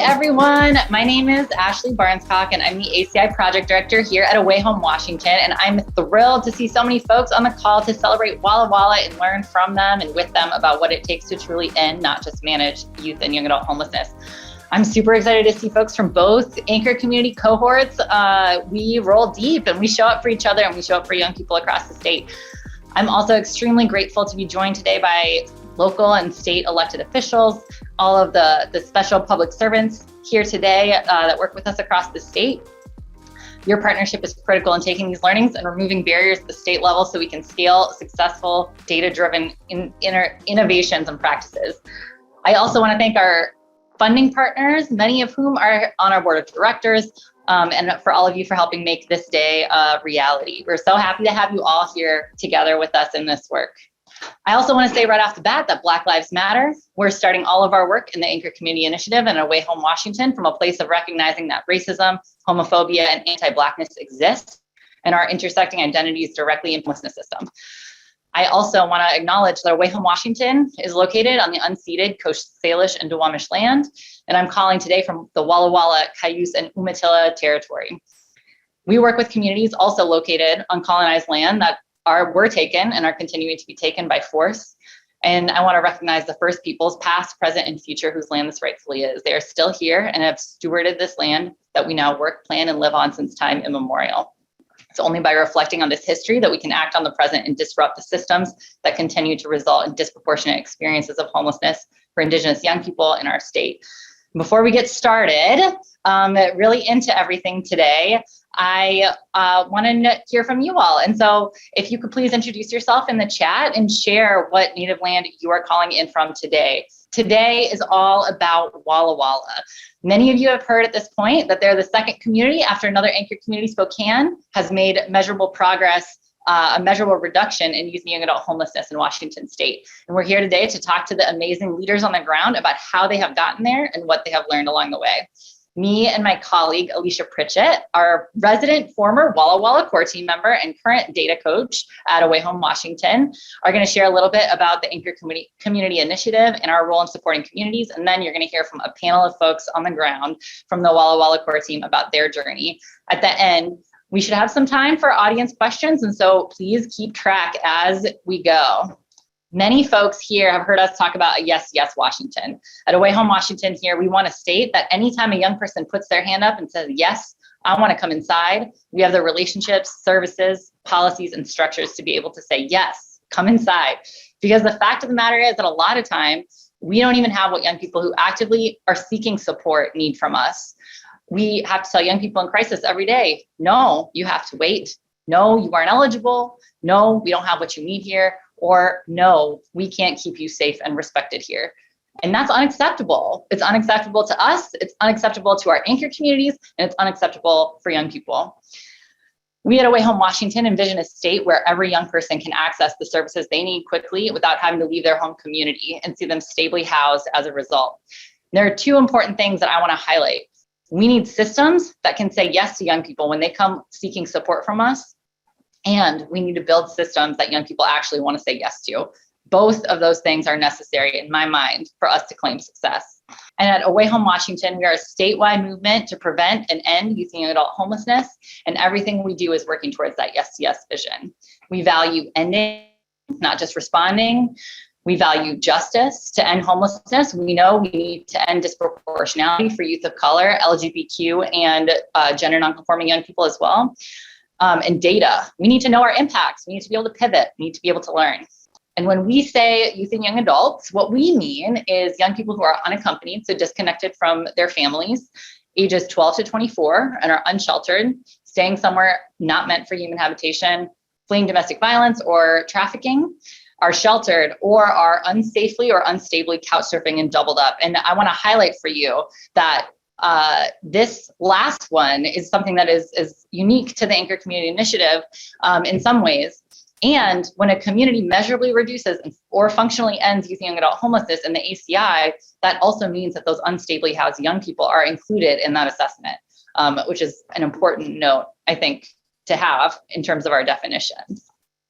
everyone. My name is Ashley Barnescock, and I'm the ACI Project Director here at Away Home Washington. And I'm thrilled to see so many folks on the call to celebrate Walla Walla and learn from them and with them about what it takes to truly end, not just manage, youth and young adult homelessness. I'm super excited to see folks from both anchor community cohorts. We roll deep and we show up for each other and we show up for young people across the state. I'm also extremely grateful to be joined today by local and state elected officials, all of the special public servants here today that work with us across the state. Your partnership is critical in taking these learnings and removing barriers at the state level so we can scale successful data-driven innovations and practices. I also want to thank our funding partners, many of whom are on our board of directors, and for all of you for helping make this day a reality. We're so happy to have you all here together with us in this work. I also want to say right off the bat that Black Lives Matter. We're starting all of our work in the Anchor Community Initiative and Away Home Washington from a place of recognizing that racism, homophobia, and anti-Blackness exist and are intersecting identities directly in the homelessness system. I also want to acknowledge that Away Home Washington is located on the unceded Coast Salish and Duwamish land, and I'm calling today from the Walla Walla, Cayuse, and Umatilla territory. We work with communities also located on colonized land that were taken and are continuing to be taken by force. And I want to recognize the First Peoples, past, present, and future, whose land this rightfully is. They are still here and have stewarded this land that we now work, plan, and live on since time immemorial. It's only by reflecting on this history that we can act on the present and disrupt the systems that continue to result in disproportionate experiences of homelessness for Indigenous young people in our state. Before we get started, really into everything today, I want to hear from you all. And so if you could please introduce yourself in the chat and share what native land you are calling in from today. Today is all about Walla Walla. Many of you have heard at this point that they're the second community after another anchor community, Spokane, has made measurable progress, a measurable reduction in youth and young adult homelessness in Washington state. And we're here today to talk to the amazing leaders on the ground about how they have gotten there and what they have learned along the way. Me and my colleague, Alicia Pritchett, our resident former Walla Walla core team member and current data coach at Away Home Washington, are going to share a little bit about the Anchor Community Initiative and our role in supporting communities. And then you're going to hear from a panel of folks on the ground from the Walla Walla core team about their journey. At the end, we should have some time for audience questions. And so please keep track as we go. Many folks here have heard us talk about a yes, yes, Washington. At Away Home Washington here, we want to state that anytime a young person puts their hand up and says, yes, I want to come inside, we have the relationships, services, policies, and structures to be able to say, yes, come inside. Because the fact of the matter is that a lot of times, we don't even have what young people who actively are seeking support need from us. We have to tell young people in crisis every day, no, you have to wait. No, you aren't eligible. No, we don't have what you need here. Or no, we can't keep you safe and respected here. And that's unacceptable. It's unacceptable to us, it's unacceptable to our anchor communities, and it's unacceptable for young people. We at Away Home Washington envision a state where every young person can access the services they need quickly without having to leave their home community and see them stably housed as a result. There are two important things that I want to highlight. We need systems that can say yes to young people when they come seeking support from us. And we need to build systems that young people actually want to say yes to. Both of those things are necessary in my mind for us to claim success. And at Away Home Washington, we are a statewide movement to prevent and end youth and young adult homelessness. And everything we do is working towards that yes to yes vision. We value ending, not just responding. We value justice to end homelessness. We know we need to end disproportionality for youth of color, LGBTQ, and gender nonconforming young people as well. And data. We need to know our impacts. We need to be able to pivot. We need to be able to learn. And when we say youth and young adults, what we mean is young people who are unaccompanied, so disconnected from their families, ages 12 to 24, and are unsheltered, staying somewhere not meant for human habitation, fleeing domestic violence or trafficking, are sheltered, or are unsafely or unstably couch surfing and doubled up. And I want to highlight for you that this last one is something that is unique to the Anchor Community Initiative in some ways. And when a community measurably reduces or functionally ends youth and young adult homelessness in the ACI, that also means that those unstably housed young people are included in that assessment, which is an important note, I think, to have in terms of our definitions.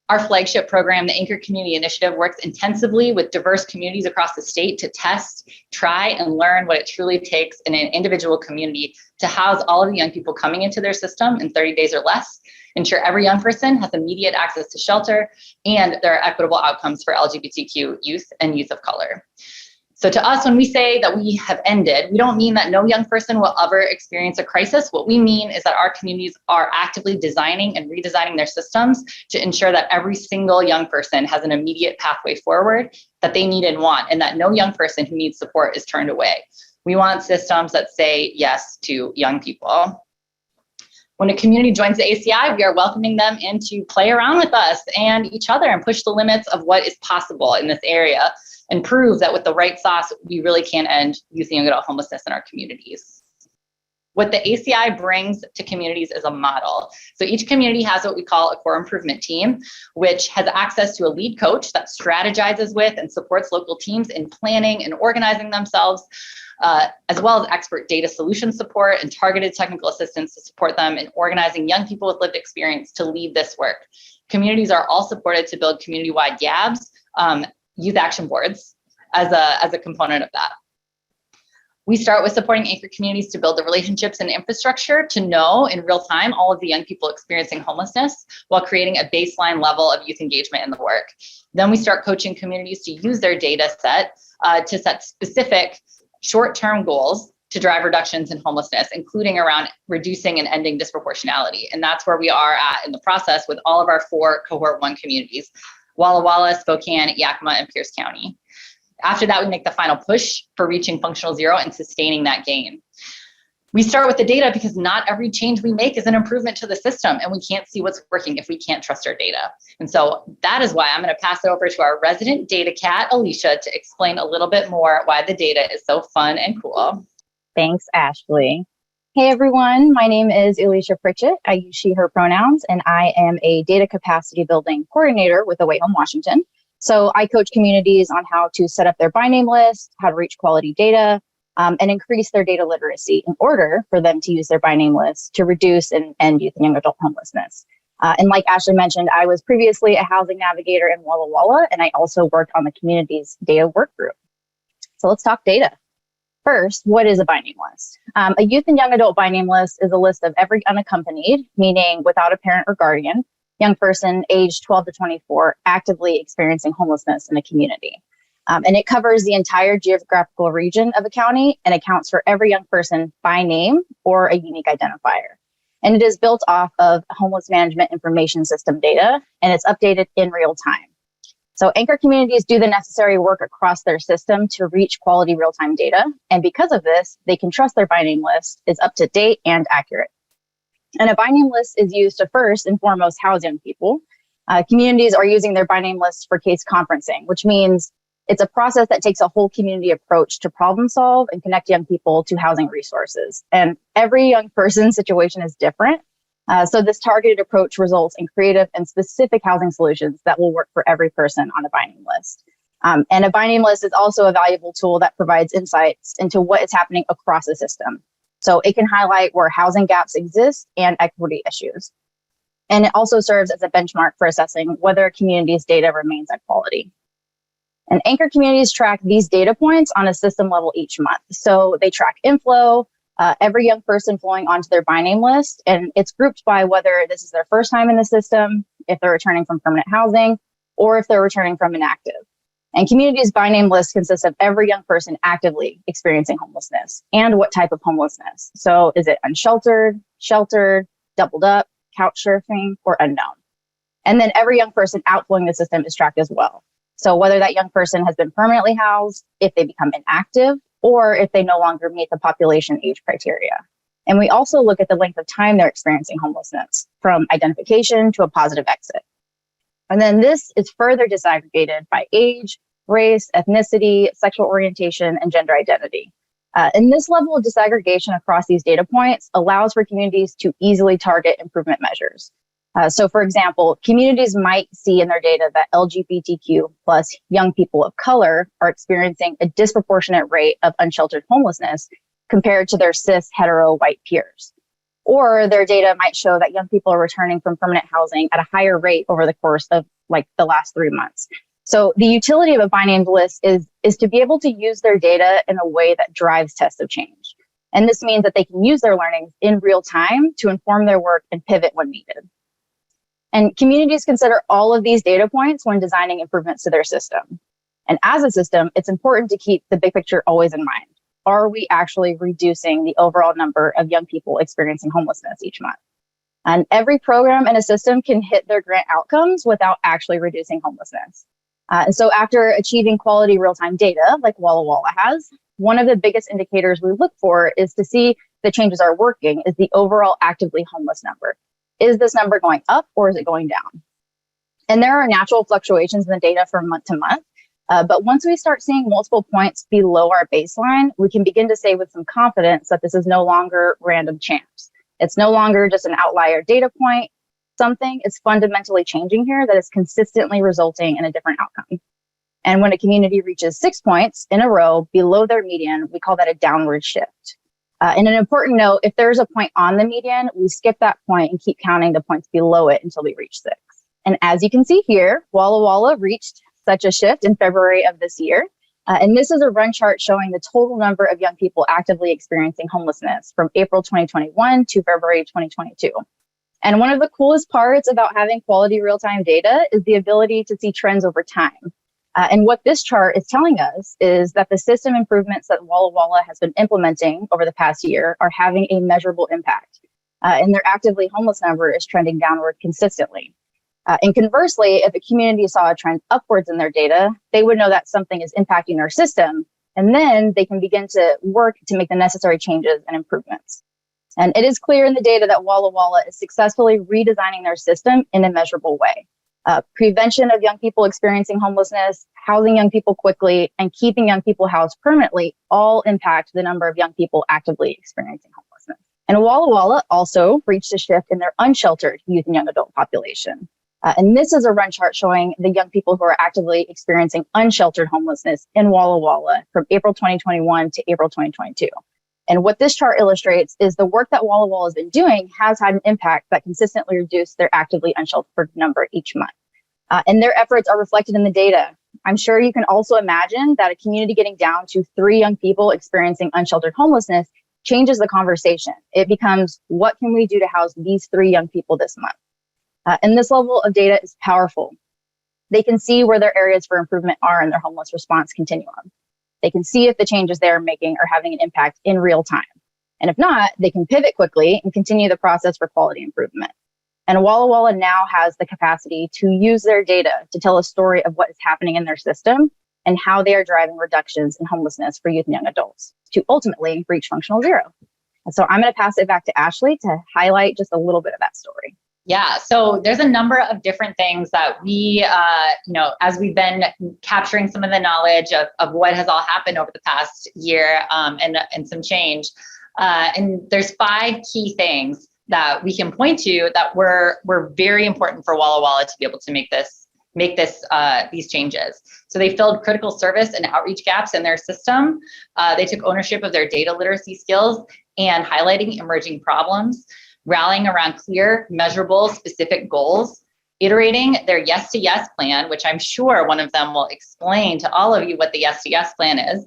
Our flagship program, the Anchor Community Initiative, works intensively with diverse communities across the state to test, try, and learn what it truly takes in an individual community to house all of the young people coming into their system in 30 days or less, ensure every young person has immediate access to shelter, and there are equitable outcomes for LGBTQ youth and youth of color. So to us, when we say that we have ended, we don't mean that no young person will ever experience a crisis. What we mean is that our communities are actively designing and redesigning their systems to ensure that every single young person has an immediate pathway forward that they need and want, and that no young person who needs support is turned away. We want systems that say yes to young people. When a community joins the ACI, we are welcoming them in to play around with us and each other and push the limits of what is possible in this area, and prove that with the right sauce, we really can end youth and young adult homelessness in our communities. What the ACI brings to communities is a model. So each community has what we call a core improvement team, which has access to a lead coach that strategizes with and supports local teams in planning and organizing themselves, as well as expert data solution support and targeted technical assistance to support them in organizing young people with lived experience to lead this work. Communities are all supported to build community-wide YABs, youth action boards, as a component of that. We start with supporting anchor communities to build the relationships and infrastructure to know in real time all of the young people experiencing homelessness while creating a baseline level of youth engagement in the work. Then we start coaching communities to use their data set to set specific short-term goals to drive reductions in homelessness, including around reducing and ending disproportionality. And that's where we are at in the process with all of our 4 cohort 1 communities: Walla Walla, Spokane, Yakima, and Pierce County. After that, we make the final push for reaching functional zero and sustaining that gain. We start with the data because not every change we make is an improvement to the system, and we can't see what's working if we can't trust our data. And so that is why I'm going to pass it over to our resident data cat, Alicia, to explain a little bit more why the data is so fun and cool. Thanks, Ashley. Hey everyone, my name is Alicia Pritchett. I use she, her pronouns, and I am a data capacity building coordinator with AWHWA Washington. So I coach communities on how to set up their by name list, how to reach quality data, and increase their data literacy in order for them to use their by name list to reduce and end youth and young adult homelessness. And like Ashley mentioned, I was previously a housing navigator in Walla Walla, and I also worked on the community's data work group. So let's talk data. First, what is a by name list? A youth and young adult by name list is a list of every unaccompanied, meaning without a parent or guardian, young person aged 12 to 24 actively experiencing homelessness in a community. And it covers the entire geographical region of a county and accounts for every young person by name or a unique identifier. And it is built off of homeless management information system data, and it's updated in real time. So anchor communities do the necessary work across their system to reach quality real-time data. And because of this, they can trust their by name list is up to date and accurate. And a by name list is used to first and foremost house young people. Communities are using their by name lists for case conferencing, which means it's a process that takes a whole community approach to problem solve and connect young people to housing resources. And every young person's situation is different. So this targeted approach results in creative and specific housing solutions that will work for every person on a by name list. And a by name list is also a valuable tool that provides insights into what is happening across the system. So it can highlight where housing gaps exist and equity issues. And it also serves as a benchmark for assessing whether a community's data remains at quality. And anchor communities track these data points on a system level each month. So they track inflow, every young person flowing onto their by name list, and it's grouped by whether this is their first time in the system, if they're returning from permanent housing, or if they're returning from inactive. And communities by name list consists of every young person actively experiencing homelessness and what type of homelessness. So is it unsheltered, sheltered, doubled up, couch surfing, or unknown? And then every young person outflowing the system is tracked as well. So whether that young person has been permanently housed, if they become inactive, or if they no longer meet the population age criteria. And we also look at the length of time they're experiencing homelessness, from identification to a positive exit. And then this is further disaggregated by age, race, ethnicity, sexual orientation, and gender identity. And this level of disaggregation across these data points allows for communities to easily target improvement measures. So for example, communities might see in their data that LGBTQ plus young people of color are experiencing a disproportionate rate of unsheltered homelessness compared to their cis hetero white peers. Or their data might show that young people are returning from permanent housing at a higher rate over the course of like the last 3 months. So the utility of a by-named list is to be able to use their data in a way that drives tests of change. And this means that they can use their learnings in real time to inform their work and pivot when needed. And communities consider all of these data points when designing improvements to their system. And as a system, it's important to keep the big picture always in mind. Are we actually reducing the overall number of young people experiencing homelessness each month? And every program in a system can hit their grant outcomes without actually reducing homelessness. And so after achieving quality real-time data, like Walla Walla has, one of the biggest indicators we look for is to see the changes are working is the overall actively homeless number. Is this number going up or is it going down? And there are natural fluctuations in the data from month to month. But once we start seeing multiple points below our baseline, we can begin to say with some confidence that this is no longer random chance. It's no longer just an outlier data point. Something is fundamentally changing here that is consistently resulting in a different outcome. And when a community reaches 6 points in a row below their median, we call that a downward shift. And an important note, if there's a point on the median, we skip that point and keep counting the points below it until we reach 6. And as you can see here, Walla Walla reached such a shift in February of this year. And this is a run chart showing the total number of young people actively experiencing homelessness from April 2021 to February 2022. And one of the coolest parts about having quality real-time data is the ability to see trends over time. And what this chart is telling us is that the system improvements that Walla Walla has been implementing over the past year are having a measurable impact. And their actively homeless number is trending downward consistently. And conversely, if a community saw a trend upwards in their data, they would know that something is impacting their system, and then they can begin to work to make the necessary changes and improvements. And it is clear in the data that Walla Walla is successfully redesigning their system in a measurable way. Prevention of young people experiencing homelessness, housing young people quickly, and keeping young people housed permanently all impact the number of young people actively experiencing homelessness. And Walla Walla also reached a shift in their unsheltered youth and young adult population. And this is a run chart showing the young people who are actively experiencing unsheltered homelessness in Walla Walla from April 2021 to April 2022. And what this chart illustrates is the work that Walla Walla has been doing has had an impact that consistently reduced their actively unsheltered number each month. And their efforts are reflected in the data. I'm sure you can also imagine that a community getting down to 3 young people experiencing unsheltered homelessness changes the conversation. It becomes, what can we do to house these 3 young people this month? And this level of data is powerful. They can see where their areas for improvement are in their homeless response continuum. They can see if the changes they're making are having an impact in real time. And if not, they can pivot quickly and continue the process for quality improvement. And Walla Walla now has the capacity to use their data to tell a story of what is happening in their system and how they are driving reductions in homelessness for youth and young adults to ultimately reach functional zero. And so I'm going to pass it back to Ashley to highlight just a little bit of that story. Yeah, so there's a number of different things that we, as we've been capturing some of the knowledge of what has all happened over the past year and some change. And there's 5 key things that we can point to that were very important for Walla Walla to be able to make these changes. So they filled critical service and outreach gaps in their system. They took ownership of their data literacy skills and highlighting emerging problems, rallying around clear, measurable, specific goals, iterating their yes to yes plan, which I'm sure one of them will explain to all of you what the yes to yes plan is,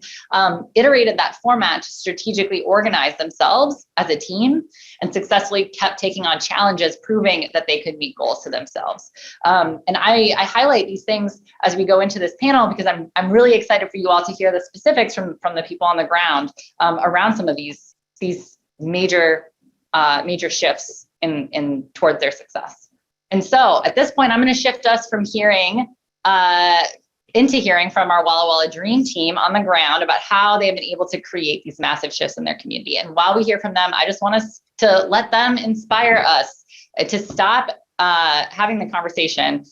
iterated that format to strategically organize themselves as a team and successfully kept taking on challenges, proving that they could meet goals to themselves. And I highlight these things as we go into this panel because I'm really excited for you all to hear the specifics from the people on the ground around some of these major shifts in towards their success. And so at this point, I'm going to shift us from hearing into hearing from our Walla Walla Dream Team on the ground about how they've been able to create these massive shifts in their community. And while we hear from them, I just want us to let them inspire us to stop having the conversation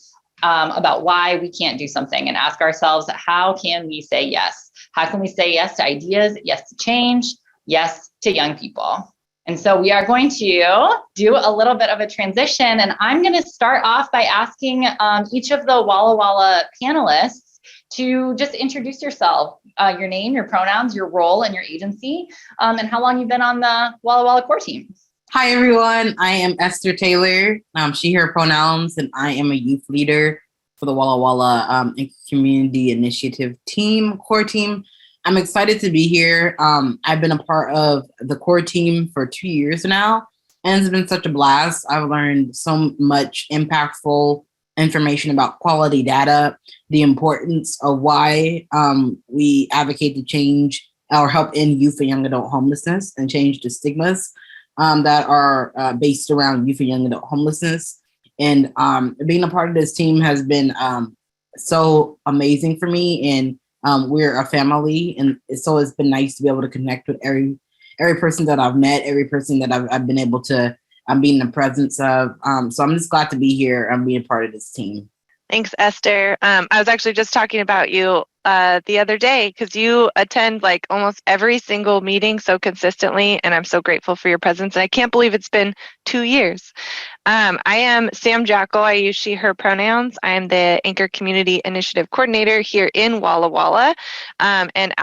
about why we can't do something and ask ourselves, how can we say yes? How can we say yes to ideas, yes to change, yes to young people? And so we are going to do a little bit of a transition, and I'm going to start off by asking each of the Walla Walla panelists to just introduce yourself, your name, your pronouns, your role, and your agency, and how long you've been on the Walla Walla core team. Hi, everyone. I am Esther Taylor, she, her pronouns, and I am a youth leader for the Walla Walla Community Initiative team, core team. I'm excited to be here. I've been a part of the core team for 2 years now, and it's been such a blast. I've learned so much impactful information about quality data, the importance of why we advocate to change or help end youth and young adult homelessness and change the stigmas that are based around youth and young adult homelessness. And being a part of this team has been so amazing for me. And we're a family. And so it's been nice to be able to connect with every person that I've met, every person that I've been able to be in the presence of. So I'm just glad to be here and be a part of this team. Thanks, Esther. I was actually just talking about you the other day because you attend like almost every single meeting so consistently, and I'm so grateful for your presence. And I can't believe it's been 2 years. I am Sam Jackal. I use she, her pronouns. I am the Anchor Community Initiative Coordinator here in Walla Walla. And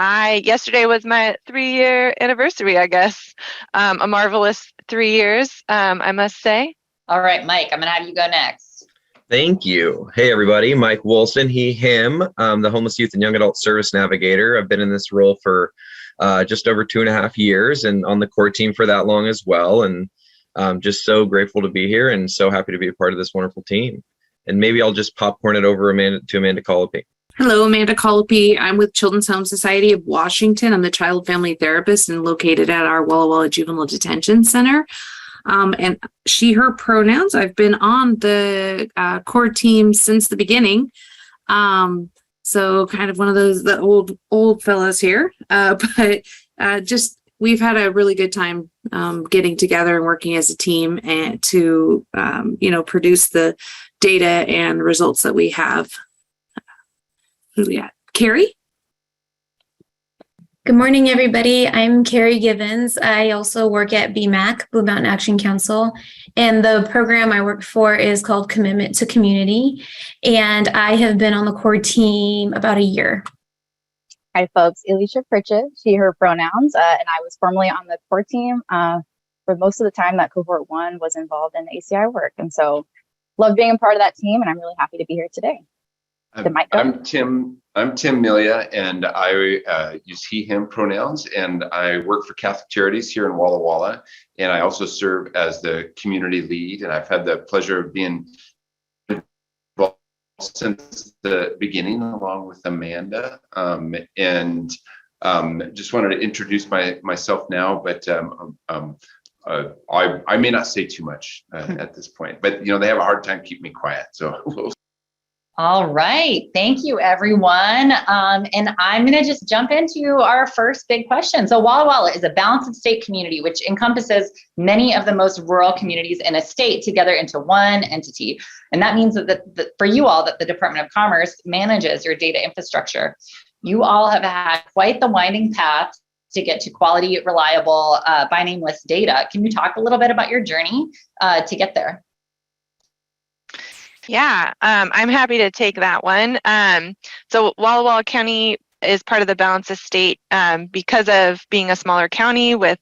yesterday was my 3-year anniversary, I guess. A marvelous 3 years, I must say. All right, Mike, I'm going to have you go next. Thank you. Hey, everybody. Mike Wilson, he, him, the Homeless Youth and Young Adult Service Navigator. I've been in this role for just over 2.5 years and on the core team for that long as well. And just so grateful to be here and so happy to be a part of this wonderful team. And maybe I'll just popcorn it over to Amanda Colopy. Hello, Amanda Colopy. I'm with Children's Home Society of Washington. I'm the child family therapist and located at our Walla Walla Juvenile Detention Center. And she, her pronouns. I've been on the core team since the beginning. So kind of one of those, the old fellas here. But just, we've had a really good time getting together and working as a team and to, produce the data and results that we have. Who do we got? Carrie? Good morning, everybody. I'm Carrie Givens. I also work at BMAC, Blue Mountain Action Council, and the program I work for is called Commitment to Community, and I have been on the core team about a year. Hi, folks. Alicia Pritchett, she, her pronouns, and I was formerly on the core team for most of the time that cohort 1 was involved in ACI work, and so love being a part of that team, and I'm really happy to be here today. I'm Tim Milia, and I use he, him pronouns, and I work for Catholic Charities here in Walla Walla, and I also serve as the community lead, and I've had the pleasure of being involved since the beginning along with Amanda, and just wanted to introduce myself now, but I may not say too much at this point, but they have a hard time keeping me quiet, so we'll. All right. Thank you, everyone. And I'm going to just jump into our first big question. So Walla Walla is a balanced state community, which encompasses many of the most rural communities in a state together into one entity. And that means that for you all, that the Department of Commerce manages your data infrastructure. You all have had quite the winding path to get to quality, reliable, by name list data. Can you talk a little bit about your journey to get there? Yeah, I'm happy to take that one. So Walla Walla County is part of the balanced estate because of being a smaller county with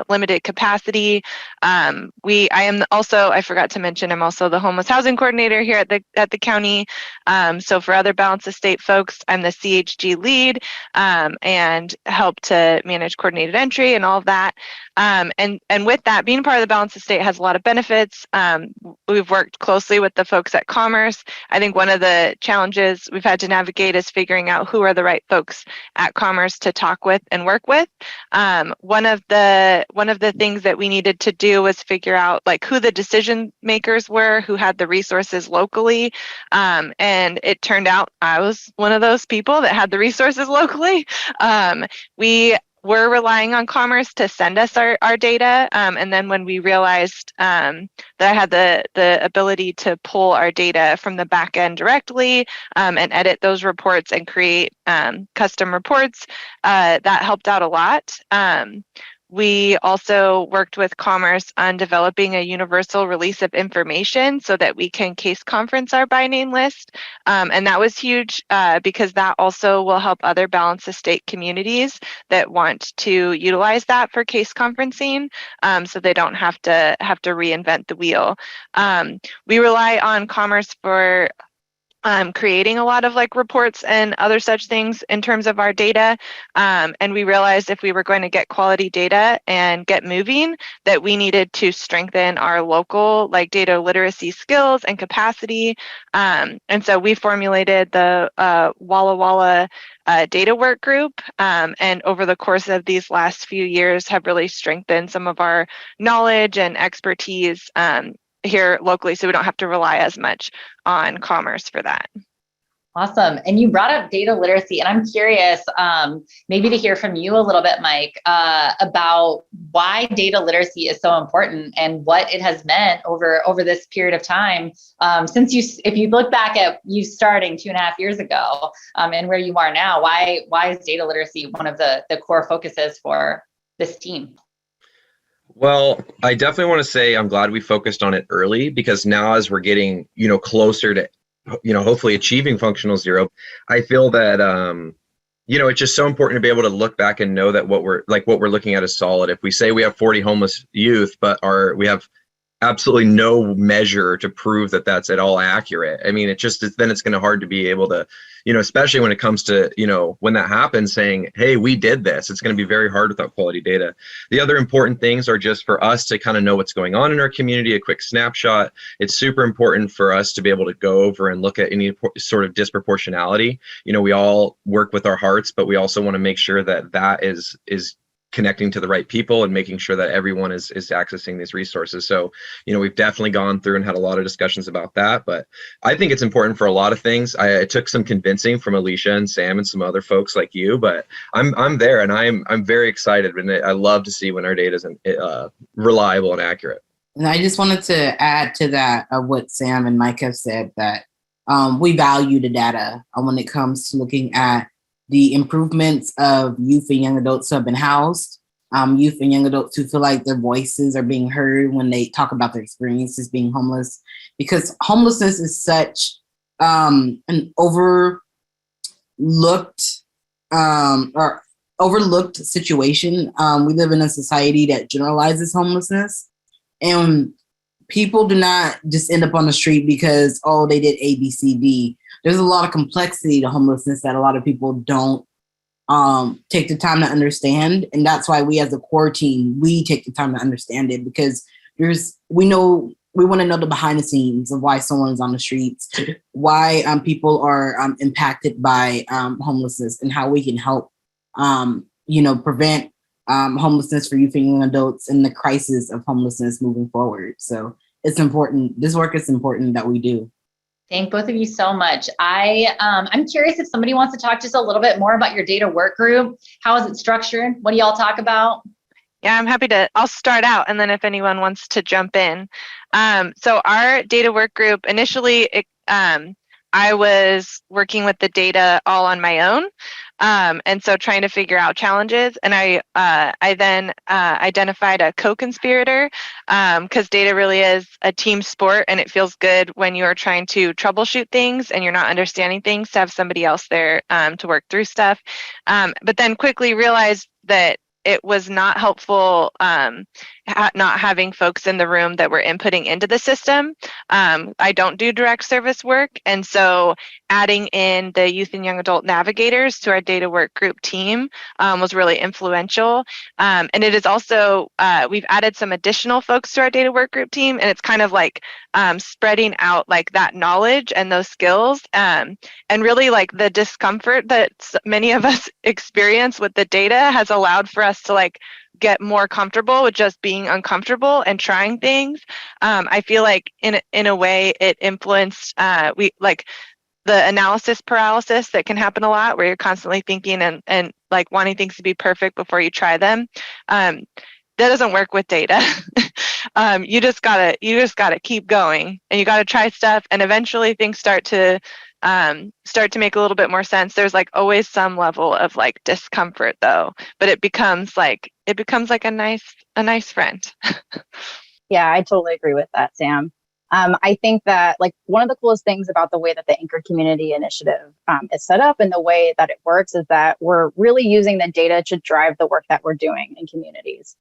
limited capacity. I forgot to mention, I'm also the homeless housing coordinator here at the county. So for other balanced estate folks, I'm the CHG lead and help to manage coordinated entry and all of that. And with that, being part of the balanced estate has a lot of benefits. We've worked closely with the folks at Commerce. I think one of the challenges we've had to navigate is figuring out who are the right folks at Commerce to talk with and work with. One of the things that we needed to do was figure out like who the decision makers were, who had the resources locally. And it turned out I was one of those people that had the resources locally. We were relying on Commerce to send us our data. And then when we realized that I had the ability to pull our data from the back end directly and edit those reports and create custom reports, that helped out a lot. We also worked with Commerce on developing a universal release of information so that we can case conference our by name list. And that was huge because that also will help other balanced estate communities that want to utilize that for case conferencing, so they don't have to reinvent the wheel. We rely on Commerce for creating a lot of like reports and other such things in terms of our data. And we realized if we were going to get quality data and get moving, that we needed to strengthen our local like data literacy skills and capacity. And so we formulated the Walla Walla data work group, and over the course of these last few years have really strengthened some of our knowledge and expertise here locally, so we don't have to rely as much on Commerce for that. Awesome. And you brought up data literacy, and I'm curious, maybe to hear from you a little bit, Mike, about why data literacy is so important and what it has meant over this period of time. If you look back at you starting 2.5 years ago, and where you are now, why is data literacy one of the core focuses for this team? Well, I definitely want to say I'm glad we focused on it early, because now as we're getting, closer to, hopefully achieving functional zero, I feel that, it's just so important to be able to look back and know that what we're looking at is solid. If we say we have 40 homeless youth, but we have absolutely no measure to prove that that's at all accurate. I mean, then it's going to hard to be able to, especially when it comes to, when that happens, saying, hey, we did this, it's going to be very hard without quality data. The other important things are just for us to kind of know what's going on in our community, a quick snapshot. It's super important for us to be able to go over and look at any sort of disproportionality. We all work with our hearts, but we also want to make sure that is connecting to the right people and making sure that everyone is accessing these resources. So, we've definitely gone through and had a lot of discussions about that, but I think it's important for a lot of things. It took some convincing from Alicia and Sam and some other folks like you, but I'm there, and I'm very excited, and I love to see when our data is reliable and accurate. And I just wanted to add to that of what Sam and Mike have said, that we value the data when it comes to looking at the improvements of youth and young adults who have been housed, youth and young adults who feel like their voices are being heard when they talk about their experiences being homeless, because homelessness is such an overlooked situation. We live in a society that generalizes homelessness, and people do not just end up on the street because, they did A, B, C, D. There's a lot of complexity to homelessness that a lot of people don't take the time to understand. And that's why we as a core team, we take the time to understand it, because we want to know the behind the scenes of why someone's on the streets, why people are impacted by homelessness, and how we can help, prevent homelessness for youth and young adults and the crisis of homelessness moving forward. So it's important. This work is important that we do. Thank both of you so much. I'm curious if somebody wants to talk just a little bit more about your data work group. How is it structured? What do y'all talk about? Yeah, I'm happy to. I'll start out, and then if anyone wants to jump in. So our data work group, initially, I was working with the data all on my own. And so trying to figure out challenges. And I then identified a co-conspirator, because data really is a team sport, and it feels good when you're trying to troubleshoot things and you're not understanding things to have somebody else there to work through stuff. But then quickly realized that it was not helpful not having folks in the room that were inputting into the system. I don't do direct service work, and so adding in the youth and young adult navigators to our data work group team was really influential. And it is also, we've added some additional folks to our data work group team, and it's kind of like spreading out like that knowledge and those skills, and really like the discomfort that many of us experience with the data has allowed for us to like get more comfortable with just being uncomfortable and trying things. I feel like in a way it influenced the analysis paralysis that can happen a lot, where you're constantly thinking and like wanting things to be perfect before you try them. That doesn't work with data. You just gotta keep going, and you gotta try stuff, and eventually things start to start to make a little bit more sense. There's like always some level of like discomfort though, but it becomes like a nice friend. Yeah, I totally agree with that, Sam. I think that like one of the coolest things about the way that the Anchor Community Initiative is set up and the way that it works is that we're really using the data to drive the work that we're doing in communities.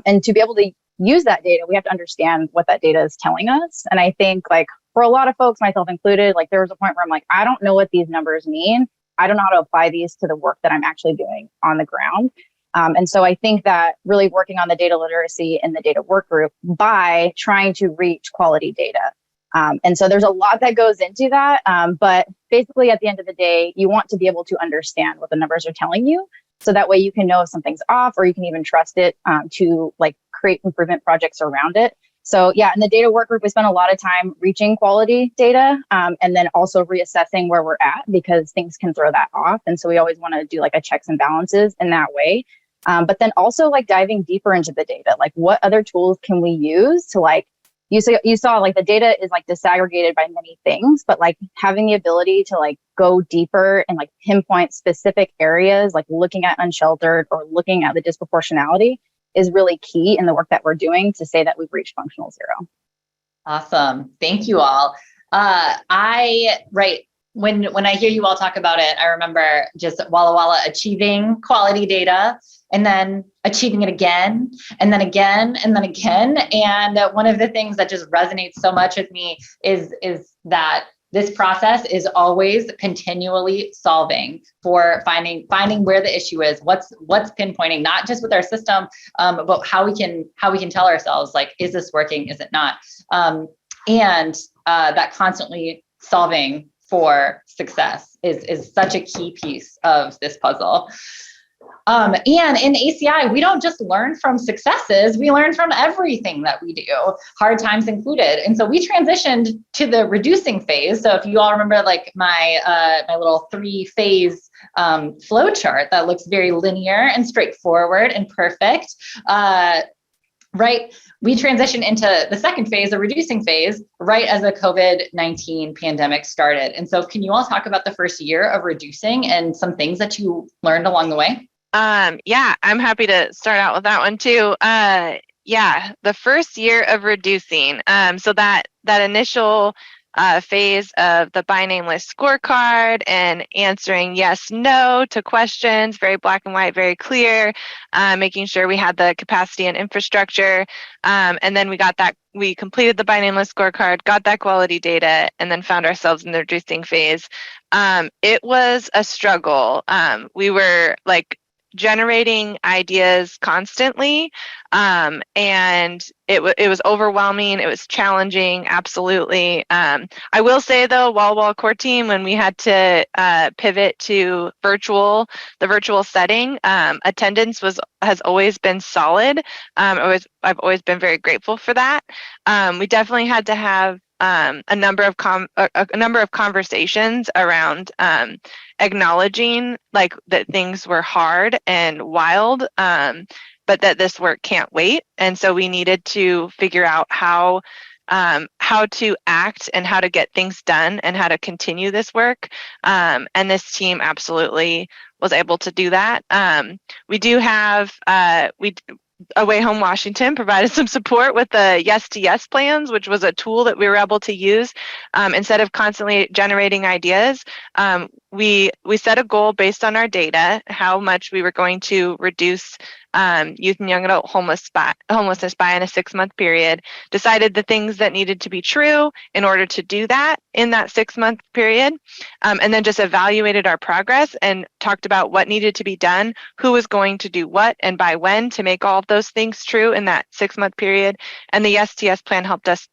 And to be able to use that data, we have to understand what that data is telling us. And I think like for a lot of folks, myself included, like there was a point where I'm like, I don't know what these numbers mean. I don't know how to apply these to the work that I'm actually doing on the ground. And so I think that really working on the data literacy in the data work group by trying to reach quality data. And so there's a lot that goes into that. But basically at the end of the day, you want to be able to understand what the numbers are telling you. So that way you can know if something's off, or you can even trust it to like create improvement projects around it. So yeah, in the data work group, we spend a lot of time reaching quality data and then also reassessing where we're at because things can throw that off. And so we always want to do like a checks and balances in that way. But then also like diving deeper into the data, like what other tools can we use to like, you saw like the data is like disaggregated by many things, but like having the ability to like go deeper and like pinpoint specific areas, like looking at unsheltered or looking at the disproportionality is really key in the work that we're doing to say that we've reached functional zero. Awesome. Thank you all. When I hear you all talk about it, I remember just Walla Walla achieving quality data and then achieving it again, and then again, and then again. And one of the things that just resonates so much with me is that this process is always continually solving for finding where the issue is, what's pinpointing, not just with our system, but how we can tell ourselves like, is this working? Is it not? And that constantly solving for success is such a key piece of this puzzle. And in ACI, we don't just learn from successes, we learn from everything that we do, hard times included. And so we transitioned to the reducing phase. So if you all remember like my little 3-phase flow chart that looks very linear and straightforward and perfect, right? We transitioned into the second phase, the reducing phase, right as the COVID-19 pandemic started. And so can you all talk about the first year of reducing and some things that you learned along the way? Yeah, I'm happy to start out with that one too. Yeah, the first year of reducing. So that initial phase of the by name list scorecard and answering yes, no to questions, very black and white, very clear, making sure we had the capacity and infrastructure. And then we completed the by name list scorecard, got that quality data, and then found ourselves in the reducing phase. It was a struggle. We were like generating ideas constantly, and it was overwhelming. It was challenging, absolutely. I will say though, Walla Walla core team, when we had to pivot to the virtual setting, attendance has always been solid. I've always been very grateful for that. We definitely had to have a number of conversations around acknowledging like that things were hard and wild, but that this work can't wait. And so we needed to figure out how to act and how to get things done and how to continue this work. And this team absolutely was able to do that. We do have AWHWA Washington provided some support with the yes to yes plans, which was a tool that we were able to use instead of constantly generating ideas. We set a goal based on our data, how much we were going to reduce youth and young adult homelessness by in a 6-month period, decided the things that needed to be true in order to do that in that 6-month period, and then just evaluated our progress and talked about what needed to be done, who was going to do what, and by when to make all of those things true in that 6-month period. And the STS plan helped us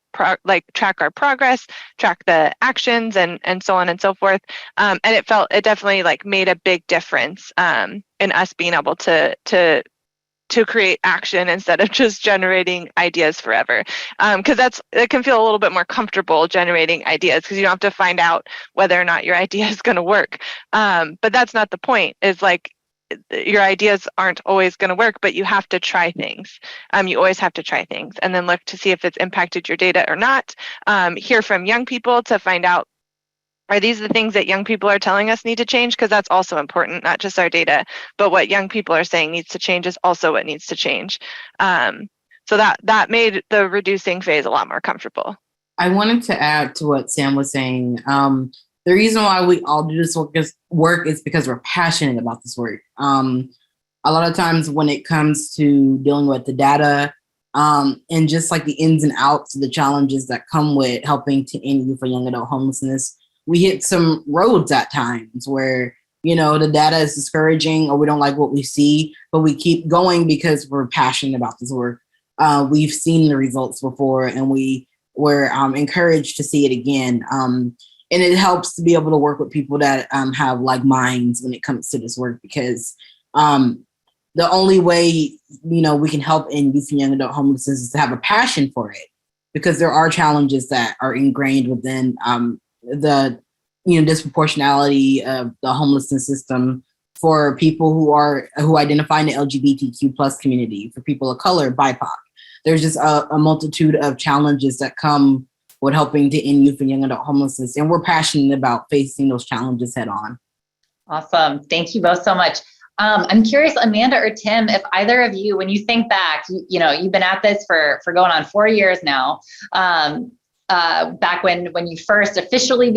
track our progress, track the actions, and so on and so forth. And it definitely like made a big difference in us being able to create action instead of just generating ideas forever. Because it can feel a little bit more comfortable generating ideas because you don't have to find out whether or not your idea is going to work. But that's not the point. Is like your ideas aren't always going to work, but you have to try things. You always have to try things and then look to see if it's impacted your data or not. Hear from young people to find out Are these the things that young people are telling us need to change? Because that's also important, not just our data, but what young people are saying needs to change is also what needs to change. So that made the reducing phase a lot more comfortable. I wanted to add to what Sam was saying. The reason why we all do this work is because we're passionate about this work. A lot of times when it comes to dealing with the data and just like the ins and outs of the challenges that come with helping to end youth or young adult homelessness, we hit some roads at times where, the data is discouraging or we don't like what we see, but we keep going because we're passionate about this work. We've seen the results before and we're encouraged to see it again. And it helps to be able to work with people that have like minds when it comes to this work, because the only way, we can help in youth and young adult homelessness is to have a passion for it, because there are challenges that are ingrained within the disproportionality of the homelessness system for people who identify in the LGBTQ plus community, for people of color, BIPOC. There's just a multitude of challenges that come with helping to end youth and young adult homelessness, and we're passionate about facing those challenges head on. Awesome. Thank you both so much. I'm curious, Amanda or Tim, if either of you, when you think back, you've been at this for going on 4 years now. Back when you first officially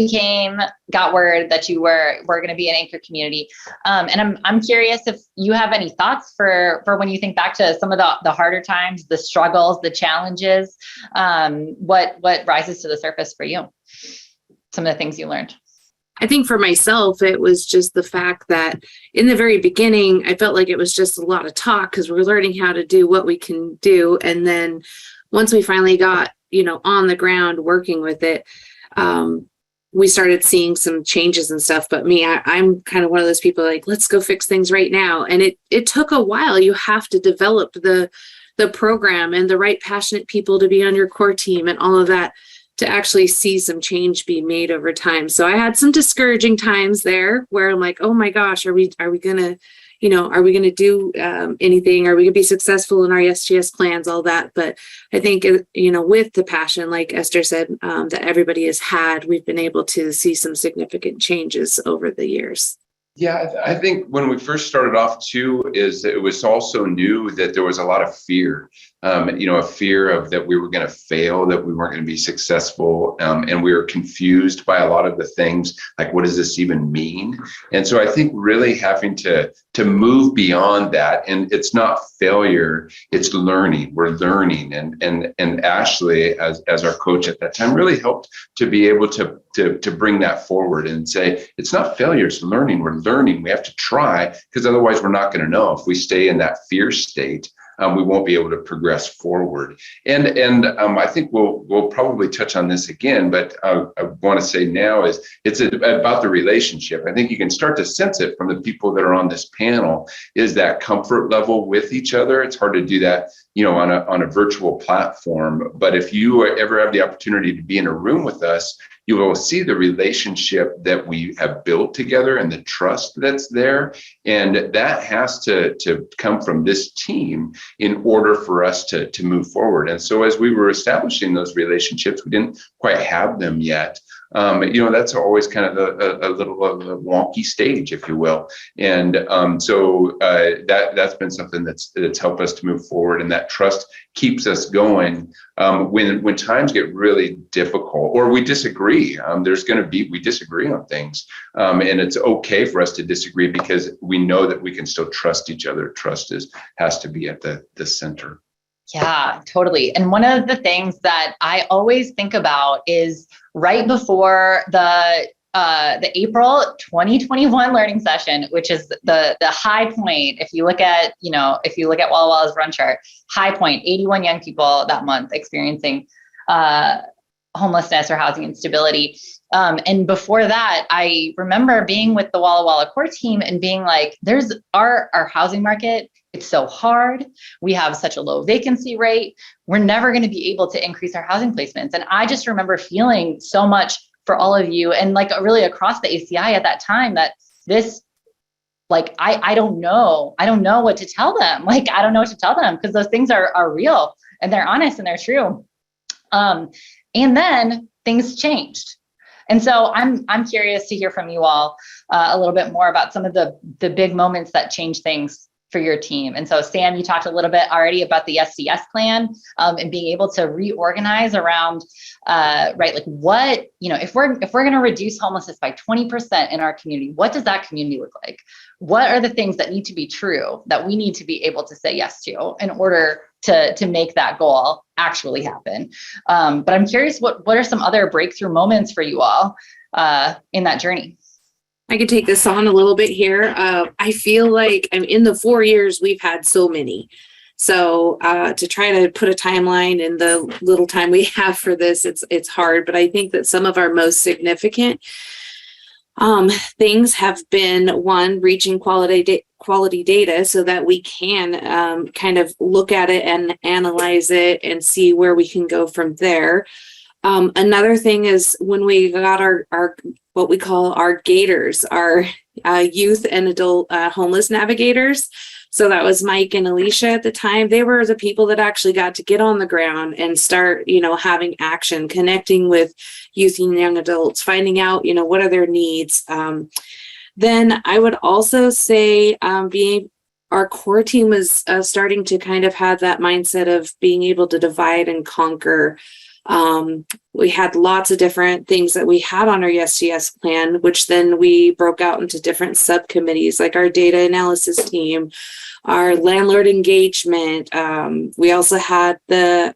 got word that you were going to be an anchor community. And I'm curious if you have any thoughts for when you think back to some of the harder times, the struggles, the challenges, what rises to the surface for you? Some of the things you learned. I think for myself, it was just the fact that in the very beginning, I felt like it was just a lot of talk because we're learning how to do what we can do. And then once we finally got, on the ground working with it, we started seeing some changes and stuff. But I'm kind of one of those people like, let's go fix things right now. And it took a while. You have to develop the program and the right passionate people to be on your core team and all of that to actually see some change be made over time. So I had some discouraging times there where I'm like, oh my gosh, are we gonna do anything? Are we gonna be successful in our SGS plans, all that? But I think, with the passion, like Esther said, that everybody has had, we've been able to see some significant changes over the years. Yeah, I think when we first started off too, is it was also new that there was a lot of fear, a fear of that we were going to fail, that we weren't going to be successful. And we were confused by a lot of the things like, what does this even mean? And so I think really having to move beyond that, and it's not failure, it's learning. We're learning. And Ashley, as our coach at that time, really helped to be able to bring that forward and say, it's not failure, it's learning. We're learning. We have to try, because otherwise we're not going to know. If we stay in that fear state, we won't be able to progress forward. And I think we'll probably touch on this again, but I want to say now is it's about the relationship. I think you can start to sense it from the people that are on this panel, is that comfort level with each other. It's hard to do that, on a virtual platform. But if you ever have the opportunity to be in a room with us, you will see the relationship that we have built together and the trust that's there. And that has to come from this team in order for us to move forward. And so as we were establishing those relationships, we didn't quite have them yet. That's always kind of a little of a wonky stage, if you will. And so that's been something that's helped us to move forward, and that trust keeps us going when times get really difficult or we disagree. We disagree on things, and it's okay for us to disagree because we know that we can still trust each other. Trust has to be at the center. Yeah, totally. And one of the things that I always think about is right before the April 2021 learning session, which is the high point. If you look at Walla Walla's run chart, high point, 81 young people that month experiencing homelessness or housing instability. And before that, I remember being with the Walla Walla core team and being like, there's our housing market. It's so hard. We have such a low vacancy rate. We're never going to be able to increase our housing placements. And I just remember feeling so much for all of you, and like really across the ACI at that time, that this, like, I don't know what to tell them. Like, I don't know what to tell them, because those things are real and they're honest and they're true. And then things changed. And so I'm curious to hear from you all a little bit more about some of the big moments that change things for your team. And so Sam, you talked a little bit already about the SDS plan and being able to reorganize around, right, like what, if we're going to reduce homelessness by 20% in our community, what does that community look like? What are the things that need to be true that we need to be able to say yes to in order to make that goal actually happen? But I'm curious, what are some other breakthrough moments for you all in that journey? I could take this on a little bit here. I feel like in the 4 years, we've had so many. So to try to put a timeline in the little time we have for this, it's hard. But I think that some of our most significant things have been, one, reaching quality data so that we can kind of look at it and analyze it and see where we can go from there. Another thing is when we got our what we call our gators, our youth and adult homeless navigators. So that was Mike and Alicia at the time. They were the people that actually got to get on the ground and start, having action, connecting with youth and young adults, finding out, what are their needs. Then I would also say our core team was starting to kind of have that mindset of being able to divide and conquer. We had lots of different things that we had on our SDS plan, which then we broke out into different subcommittees, like our data analysis team, our landlord engagement. We also had the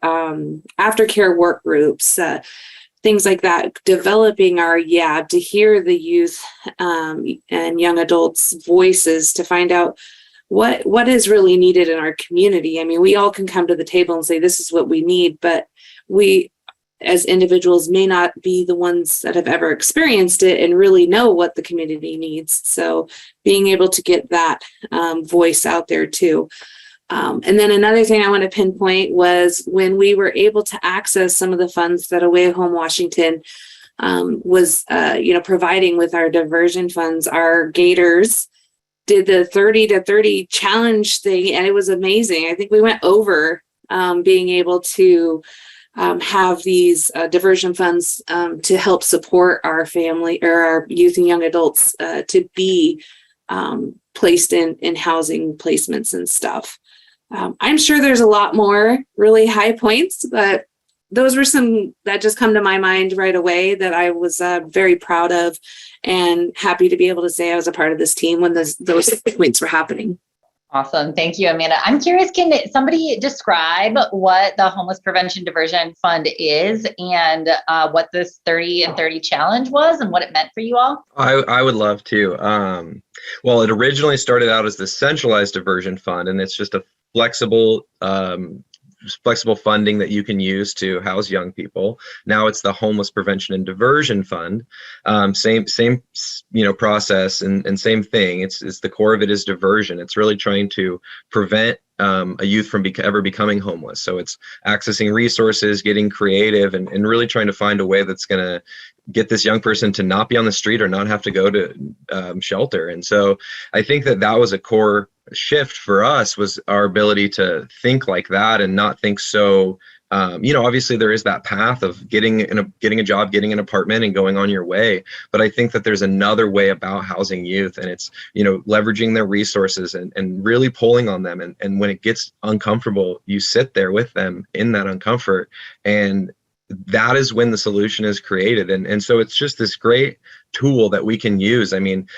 aftercare work groups, things like that, developing our YAB to hear the youth and young adults' voices to find out what is really needed in our community. I mean, we all can come to the table and say, this is what we need, but we, as individuals, may not be the ones that have ever experienced it and really know what the community needs. So being able to get that voice out there too. And then another thing I want to pinpoint was when we were able to access some of the funds that AWHWA Washington was, providing with our diversion funds. Our Gators did the 30 to 30 challenge thing, and it was amazing. I think we went over being able to have these diversion funds to help support our family or our youth and young adults to be placed in housing placements and stuff. I'm sure there's a lot more really high points, but those were some that just come to my mind right away that I was very proud of and happy to be able to say I was a part of this team when those points were happening. Awesome. Thank you, Amanda. I'm curious, can somebody describe what the Homeless Prevention Diversion Fund is and what this 30 and 30 challenge was and what it meant for you all? I would love to. Well, it originally started out as the centralized diversion fund, and it's just a flexible funding that you can use to house young people. Now it's the Homeless Prevention and Diversion Fund. Same process and same thing. It's the core of it is diversion. It's really trying to prevent a youth from ever becoming homeless. So it's accessing resources, getting creative, and really trying to find a way that's going to get this young person to not be on the street or not have to go to shelter. And so I think that was a core shift for us, was our ability to think like that and not think so, obviously there is that path of getting a job, getting an apartment and going on your way. But I think that there's another way about housing youth, and it's, leveraging their resources and really pulling on them. And when it gets uncomfortable, you sit there with them in that uncomfort, and that is when the solution is created. And so it's just this great tool that we can use. I mean,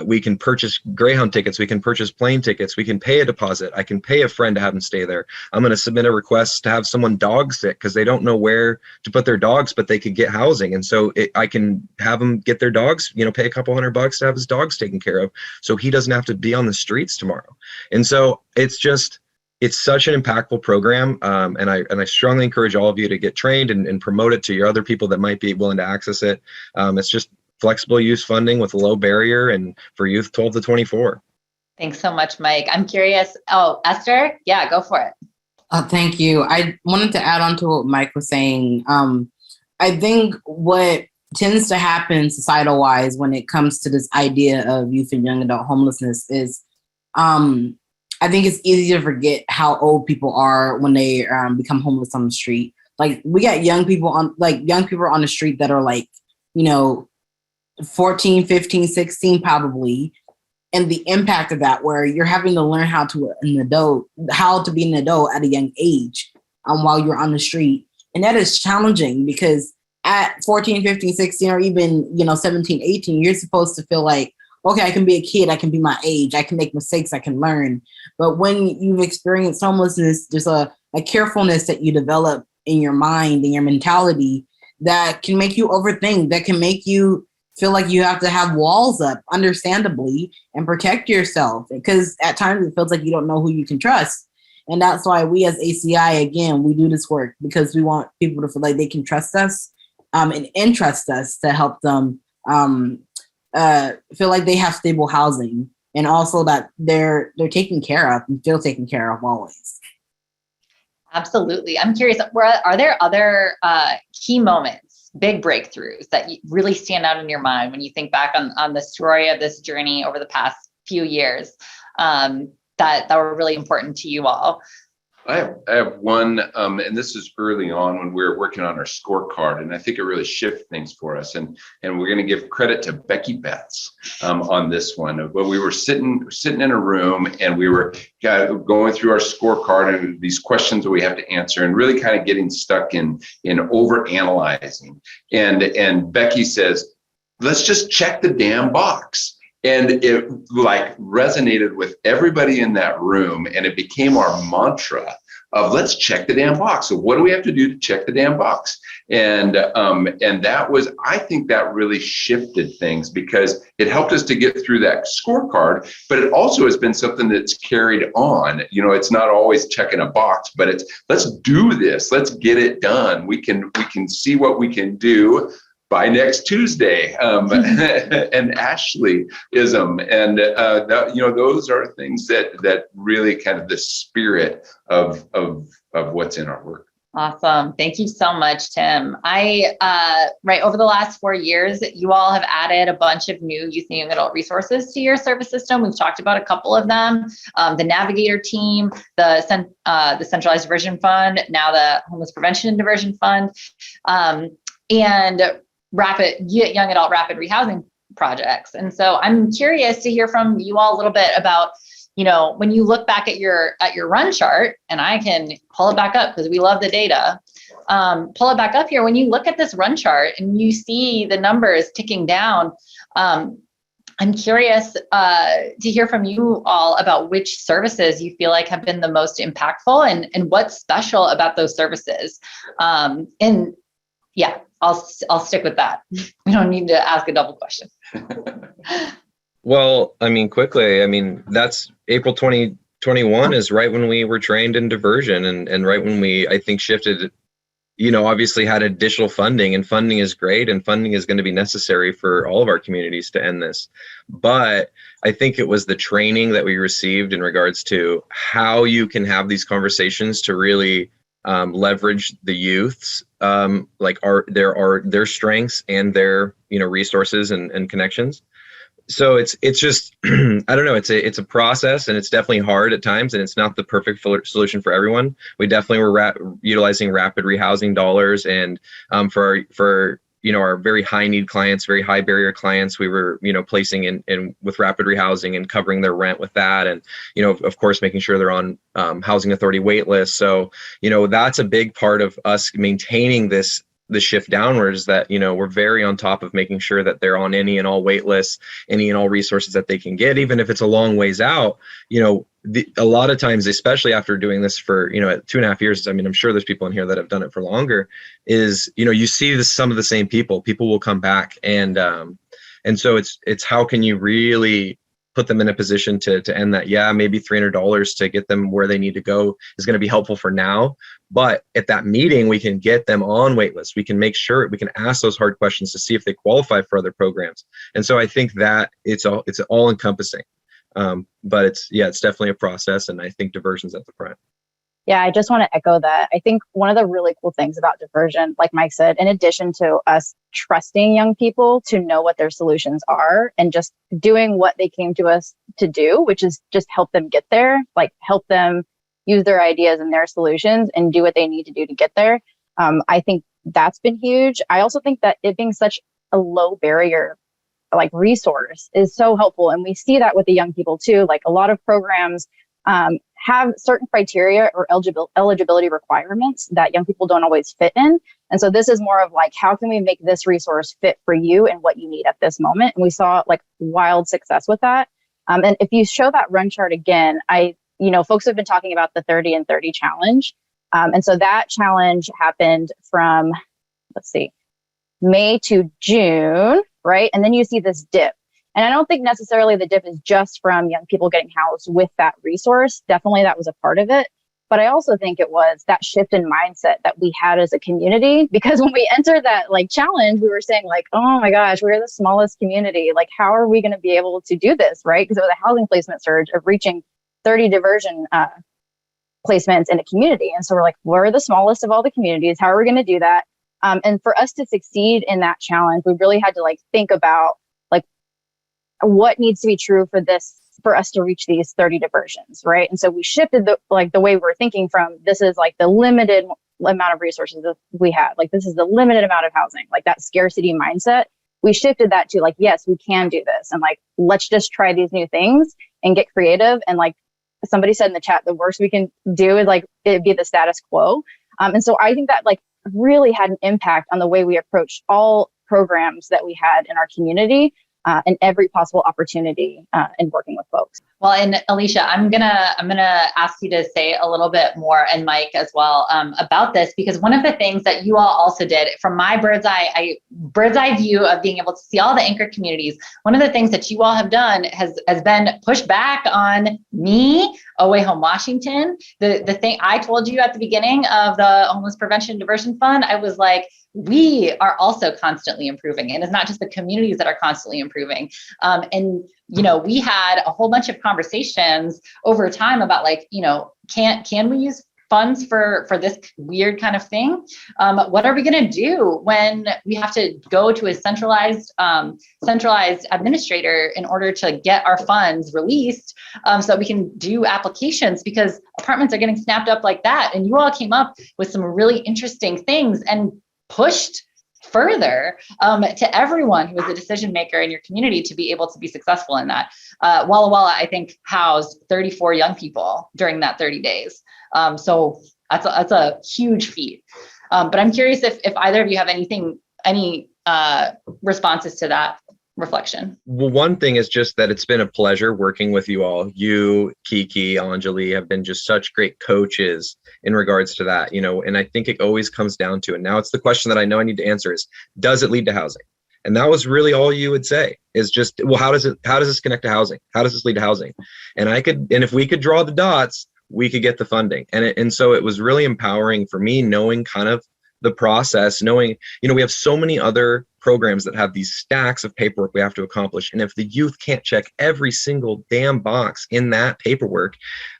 we can purchase Greyhound tickets, we can purchase plane tickets, we can pay a deposit. I can pay a friend to have them stay there. I'm going to submit a request to have someone dog sit because they don't know where to put their dogs, but they could get housing. And so I can have them get their dogs, pay a couple $100 to have his dogs taken care of, so he doesn't have to be on the streets tomorrow. And so it's such an impactful program, and I strongly encourage all of you to get trained and promote it to your other people that might be willing to access it. It's just flexible use funding with a low barrier and for youth 12 to 24. Thanks so much, Mike. I'm curious. Oh, Esther? Yeah, go for it. Thank you. I wanted to add on to what Mike was saying. I think what tends to happen societal-wise when it comes to this idea of youth and young adult homelessness is I think it's easy to forget how old people are when they become homeless on the street. Like, we got young people on the street that are like 14, 15, 16 probably, and the impact of that, where you're having to learn how to be an adult at a young age while you're on the street. And that is challenging because at 14, 15, 16, or even, 17, 18, you're supposed to feel like, okay, I can be a kid, I can be my age, I can make mistakes, I can learn. But when you've experienced homelessness, there's a carefulness that you develop in your mind and your mentality that can make you overthink, that can make you feel like you have to have walls up, understandably, and protect yourself. Because at times it feels like you don't know who you can trust. And that's why we as ACI, again, we do this work because we want people to feel like they can trust us and entrust us to help them feel like they have stable housing, and also that they're taken care of and feel taken care of always. Absolutely. I'm curious, are there other key moments, big breakthroughs that really stand out in your mind when you think back on the story of this journey over the past few years that were really important to you all? I have one, and this is early on when we were working on our scorecard, and I think it really shifted things for us. And we're going to give credit to Becky Betts on this one. But we were sitting in a room, and we were going through our scorecard and these questions that we have to answer, and really kind of getting stuck in over analyzing. And Becky says, "Let's just check the damn box." And it resonated with everybody in that room, and it became our mantra of let's check the damn box. So what do we have to do to check the damn box? And that was, I think that really shifted things because it helped us to get through that scorecard, but it also has been something that's carried on. It's not always checking a box, but it's let's do this, let's get it done. We can see what we can do by next Tuesday, and Ashleyism, and those are things that really kind of the spirit of what's in our work. Awesome. Thank you so much, Tim. Over the last 4 years, you all have added a bunch of new youth and young adult resources to your service system. We've talked about a couple of them, the Navigator team, the Centralized Diversion Fund, now the Homeless Prevention and Diversion Fund, and young adult rapid rehousing projects. And so I'm curious to hear from you all a little bit about, when you look back at your run chart, and I can pull it back up because we love the data, pull it back up here. When you look at this run chart and you see the numbers ticking down, I'm curious to hear from you all about which services you feel like have been the most impactful and what's special about those services. I'll stick with that. We don't need to ask a double question. Well, quickly, that's April 2021 is right when we were trained in diversion and right when we, I think, shifted, obviously had additional funding, and funding is great and funding is going to be necessary for all of our communities to end this. But I think it was the training that we received in regards to how you can have these conversations to really leverage the youths, their strengths and their resources and connections. So it's just I don't know, it's a process, and it's definitely hard at times, and it's not the perfect solution for everyone. We definitely were utilizing rapid rehousing dollars, and for our very high need clients, very high barrier clients, we were placing in with rapid rehousing and covering their rent with that, and of course making sure they're on housing authority wait lists. So that's a big part of us maintaining the shift downwards, that we're very on top of making sure that they're on any and all wait lists, any and all resources that they can get, even if it's a long ways out. A lot of times, especially after doing this for 2.5 years, I'm sure there's people in here that have done it for longer, is you see some of the same people will come back, and so it's how can you really put them in a position to end that. Yeah, maybe $300 to get them where they need to go is going to be helpful for now, but at that meeting we can get them on wait lists. We can make sure we can ask those hard questions to see if they qualify for other programs. And so I think that it's all encompassing, but it's definitely a process, and I think diversion's at the front. Yeah, I just want to echo that. I think one of the really cool things about diversion, like Mike said, in addition to us trusting young people to know what their solutions are and just doing what they came to us to do, which is just help them get there, like help them use their ideas and their solutions and do what they need to do to get there. I think that's been huge. I also think that it being such a low barrier like resource is so helpful. And we see that with the young people too. Like a lot of programs have certain criteria or eligibility requirements that young people don't always fit in. And so this is more of like, how can we make this resource fit for you and what you need at this moment? And we saw like wild success with that. And if you show that run chart again, folks have been talking about the 30 and 30 challenge. And so that challenge happened from, May to June, right? And then you see this dip. And I don't think necessarily the dip is just from young people getting housed with that resource. Definitely that was a part of it. But I also think it was that shift in mindset that we had as a community, because when we entered that like challenge, we were saying like, oh my gosh, we're the smallest community. Like, how are we going to be able to do this, right? Because it was a housing placement surge of reaching 30 diversion placements in a community. And so we're like, we're the smallest of all the communities. How are we going to do that? And for us to succeed in that challenge, we really had to like think about like what needs to be true for us to reach these 30 diversions, right? And so we shifted the way we were thinking from this is like the limited amount of resources that we have, like this is the limited amount of housing, like that scarcity mindset. We shifted that to like, yes, we can do this, and like let's just try these new things and get creative. And like somebody said in the chat, the worst we can do is like it be the status quo. And so I think that like really had an impact on the way we approached all programs that we had in our community and every possible opportunity in working with folks. Well, and Alicia, I'm gonna ask you to say a little bit more, and Mike as well, about this, because one of the things that you all also did from my bird's eye view of being able to see all the anchor communities, one of the things that you all have done has been pushed back on me, AWHWA Home Washington. The thing I told you at the beginning of the Homeless Prevention and Diversion Fund, I was like, we are also constantly improving, and it's not just the communities that are constantly improving. And we had a whole bunch of conversations over time about like, can we use funds for this weird kind of thing? What are we going to do when we have to go to a centralized administrator in order to get our funds released so that we can do applications, because apartments are getting snapped up like that. And you all came up with some really interesting things and pushed further to everyone who is a decision maker in your community to be able to be successful in that. Walla Walla, I think, housed 34 young people during that 30 days. So that's a huge feat. But I'm curious if either of you have any responses to that reflection. Well, one thing is just that it's been a pleasure working with you all. You, Kiki, Anjali have been just such great coaches in regards to that, and I think it always comes down to, and now it's the question that I know I need to answer is, does it lead to housing? And that was really all you would say is just, well, how does this connect to housing? How does this lead to housing? And if we could draw the dots, we could get the funding. And so it was really empowering for me, knowing kind of the process, knowing, we have so many other programs that have these stacks of paperwork we have to accomplish. And if the youth can't check every single damn box in that paperwork,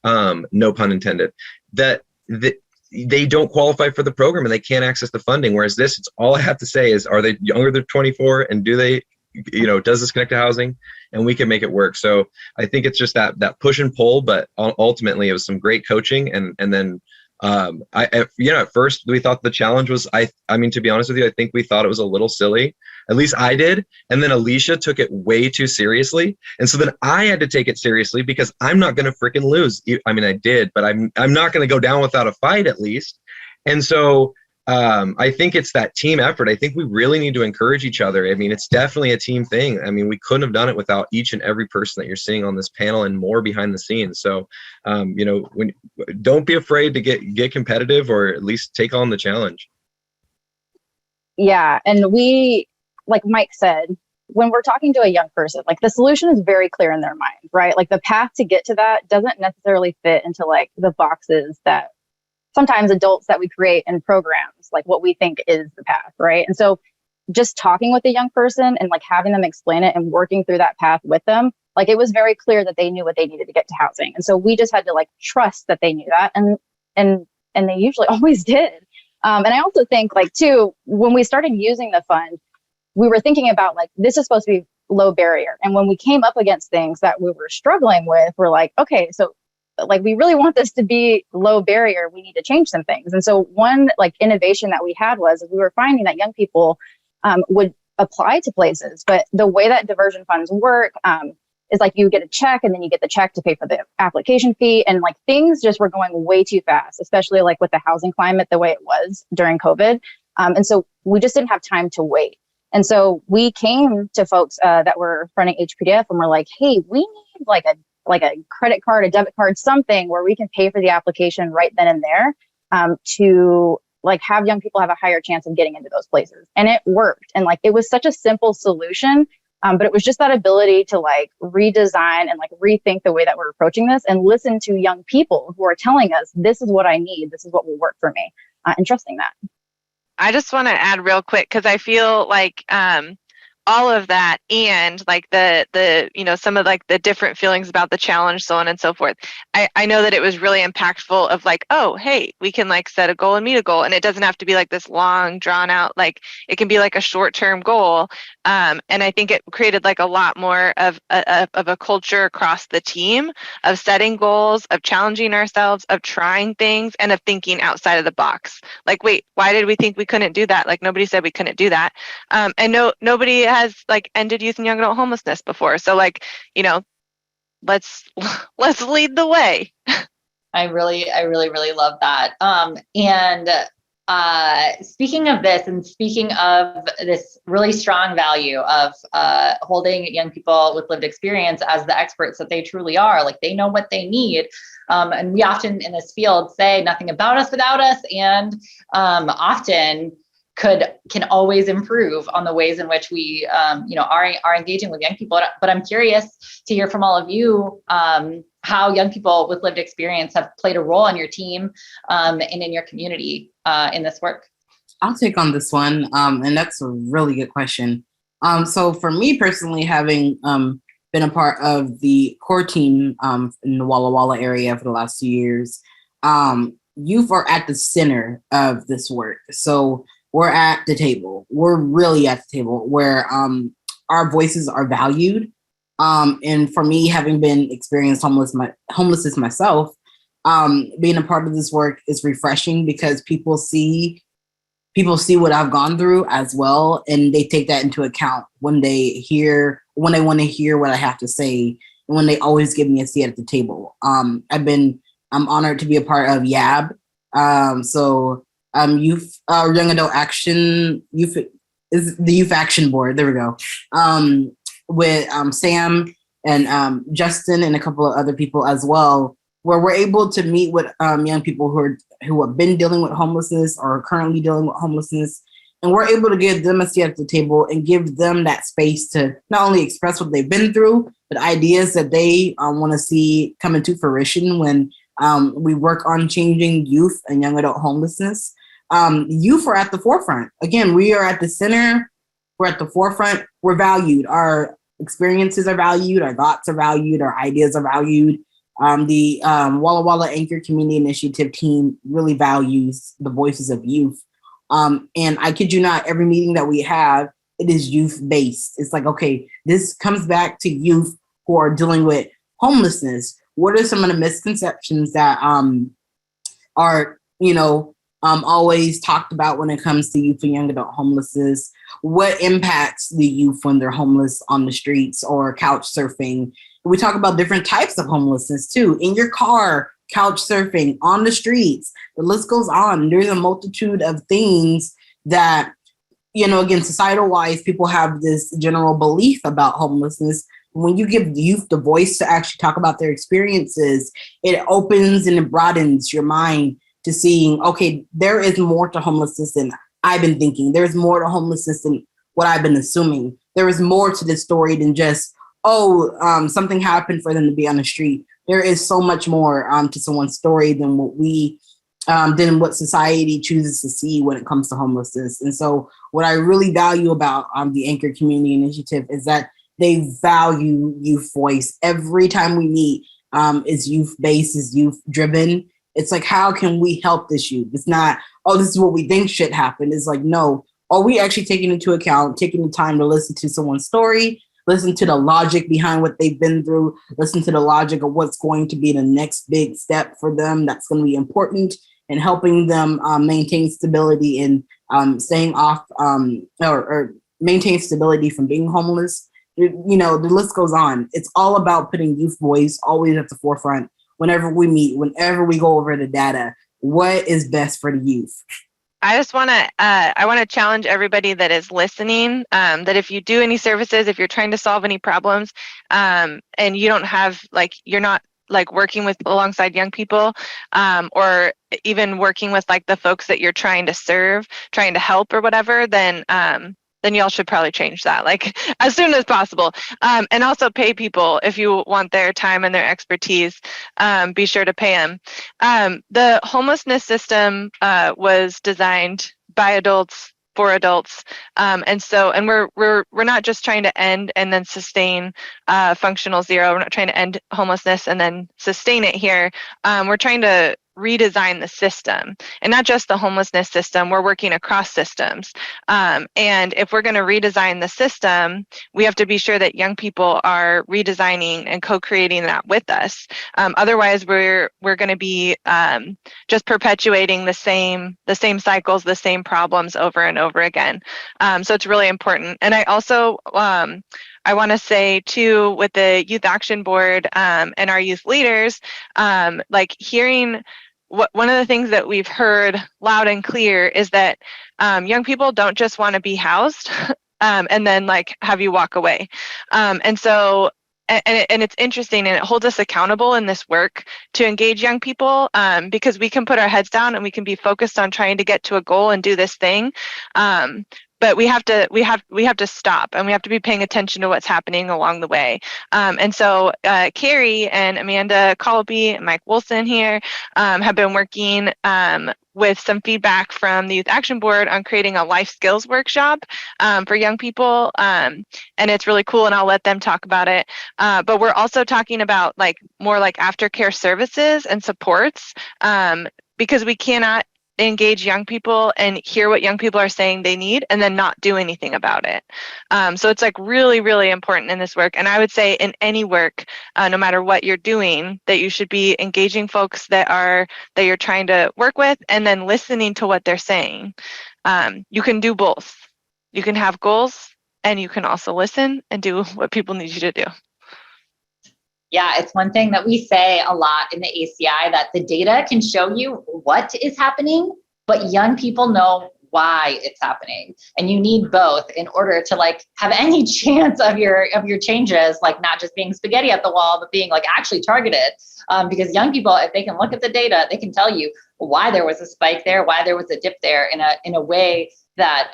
no pun intended, that they don't qualify for the program and they can't access the funding. Whereas this, it's all I have to say is, are they younger than 24? And do they, does this connect to housing? And we can make it work. So I think it's just that push and pull, but ultimately it was some great coaching. And then at first we thought the challenge was, I mean, to be honest with you, I think we thought it was a little silly. At least I did. And then Alicia took it way too seriously. And so then I had to take it seriously because I'm not going to freaking lose. I mean, I did, but I'm not going to go down without a fight at least. And so I think it's that team effort. I think we really need to encourage each other. I mean, it's definitely a team thing. I mean, we couldn't have done it without each and every person that you're seeing on this panel and more behind the scenes. So, don't be afraid to get competitive, or at least take on the challenge. Yeah. And we, like Mike said, when we're talking to a young person, like the solution is very clear in their mind, right? Like the path to get to that doesn't necessarily fit into like the boxes that sometimes adults that we create in programs, like what we think is the path, right? And so just talking with a young person and like having them explain it and working through that path with them, like it was very clear that they knew what they needed to get to housing. And so we just had to like trust that they knew that, and they usually always did. And I also think like too, when we started using the fund, we were thinking about like, this is supposed to be low barrier. And when we came up against things that we were struggling with, we're like, okay, so like, we really want this to be low barrier. We need to change some things. And so one like innovation that we had was we were finding that young people would apply to places. But the way that diversion funds work is like you get a check and then you get the check to pay for the application fee. And like things just were going way too fast, especially like with the housing climate the way it was during COVID. And so we just didn't have time to wait. And so we came to folks that were running HPDF and we're like, hey, we need like a credit card, a debit card, something where we can pay for the application right then and there to like have young people have a higher chance of getting into those places. And it worked. And like, it was such a simple solution, but it was just that ability to like redesign and like rethink the way that we're approaching this and listen to young people who are telling us, this is what I need. This is what will work for me, and trusting that. I just want to add real quick, because I feel like all of that and like the you know, some of like the different feelings about the challenge, so on and so forth. I know that it was really impactful of like, oh, hey, we can like set a goal and meet a goal. And it doesn't have to be like this long drawn out, like it can be like a short-term goal. And I think it created like a lot more of a culture across the team of setting goals, of challenging ourselves, of trying things, and of thinking outside of the box. Like, wait, why did we think we couldn't do that? Like nobody said we couldn't do that. And nobody has like ended youth and young adult homelessness before. So like, you know, let's lead the way. I really love that. And speaking of this, and speaking of this really strong value of holding young people with lived experience as the experts that they truly are, like they know what they need. And we often in this field say nothing about us without us, and often can always improve on the ways in which we, are engaging with young people. But I'm curious to hear from all of you how young people with lived experience have played a role in your team and in your community in this work. I'll take on this one, and that's a really good question. So for me personally, having been a part of the core team in the Walla Walla area for the last 2 years, youth are at the center of this work. So we're at the table. We're really at the table where our voices are valued. And for me, having been experienced homelessness myself, being a part of this work is refreshing because people see what I've gone through as well, and they take that into account when they want to hear what I have to say, and when they always give me a seat at the table. I'm honored to be a part of YAB. Youth Young Adult Action Youth is the Youth Action Board. There we go. With Sam and Justin and a couple of other people as well, where we're able to meet with young people who have been dealing with homelessness or are currently dealing with homelessness, and we're able to give them a seat at the table and give them that space to not only express what they've been through, but ideas that they want to see come into fruition when we work on changing youth and young adult homelessness. Youth are at the forefront. Again, we are at the center. We're at the forefront. We're valued. Our experiences are valued. Our thoughts are valued. Our ideas are valued. The Walla Walla Anchor Community Initiative team really values the voices of youth. And I kid you not, every meeting that we have, it is youth-based. It's like, okay, this comes back to youth who are dealing with homelessness. What are some of the misconceptions that are, always talked about when it comes to youth and young adult homelessness? What impacts the youth when they're homeless on the streets or couch surfing? We talk about different types of homelessness too. In your car, couch surfing, on the streets, the list goes on. There's a multitude of things that, again, societal wise, people have this general belief about homelessness. When you give youth the voice to actually talk about their experiences, it opens and it broadens your mind to seeing, okay, there is more to homelessness than I've been thinking. There's more to homelessness than what I've been assuming. There is more to this story than just, something happened for them to be on the street. There is so much more to someone's story than what society chooses to see when it comes to homelessness. And so what I really value about the Anchor Community Initiative is that they value youth voice. Every time we meet, is youth-based, is youth-driven. It's like, how can we help this youth? It's not, this is what we think should happen. It's like, no, are we actually taking into account, taking the time to listen to someone's story, listen to the logic behind what they've been through, listen to the logic of what's going to be the next big step for them that's going to be important, and helping them maintain stability and staying off or maintain stability from being homeless. The list goes on. It's all about putting youth voice always at the forefront. Whenever we meet, whenever we go over the data, what is best for the youth? I just want to challenge everybody that is listening, that if you do any services, if you're trying to solve any problems, and you don't have, you're not working with alongside young people, or even working with the folks that you're trying to serve, trying to help or whatever, then y'all should probably change that as soon as possible. And also pay people if you want their time and their expertise. Be sure to pay them. The homelessness system was designed by adults for adults, and we're not just trying to end and then sustain functional zero. We're not trying to end homelessness and then sustain it here. We're trying to redesign the system, and not just the homelessness system. We're working across systems, and if we're going to redesign the system, we have to be sure that young people are redesigning and co-creating that with us. Otherwise, we're going to be just perpetuating the same cycles, the same problems over and over again. So it's really important. And I also I want to say too, with the Youth Action Board and our youth leaders, hearing one of the things that we've heard loud and clear is that young people don't just want to be housed and then have you walk away. And it's interesting, and it holds us accountable in this work to engage young people, because we can put our heads down and we can be focused on trying to get to a goal and do this thing. But we have to stop, and we have to be paying attention to what's happening along the way. And so Carrie and Amanda Colby and Mike Wilson here have been working with some feedback from the Youth Action Board on creating a life skills workshop for young people. And it's really cool, and I'll let them talk about it. But we're also talking about more aftercare services and supports, because we cannot engage young people and hear what young people are saying they need and then not do anything about it. So it's really, really important in this work. And I would say in any work, no matter what you're doing, that you should be engaging folks that you're trying to work with, and then listening to what they're saying. You can do both. You can have goals, and you can also listen and do what people need you to do. Yeah, it's one thing that we say a lot in the ACI, that the data can show you what is happening, but young people know why it's happening. And you need both in order to have any chance of your changes, not just being spaghetti at the wall, but being actually targeted. Because young people, if they can look at the data, they can tell you why there was a spike there, why there was a dip there in a way that,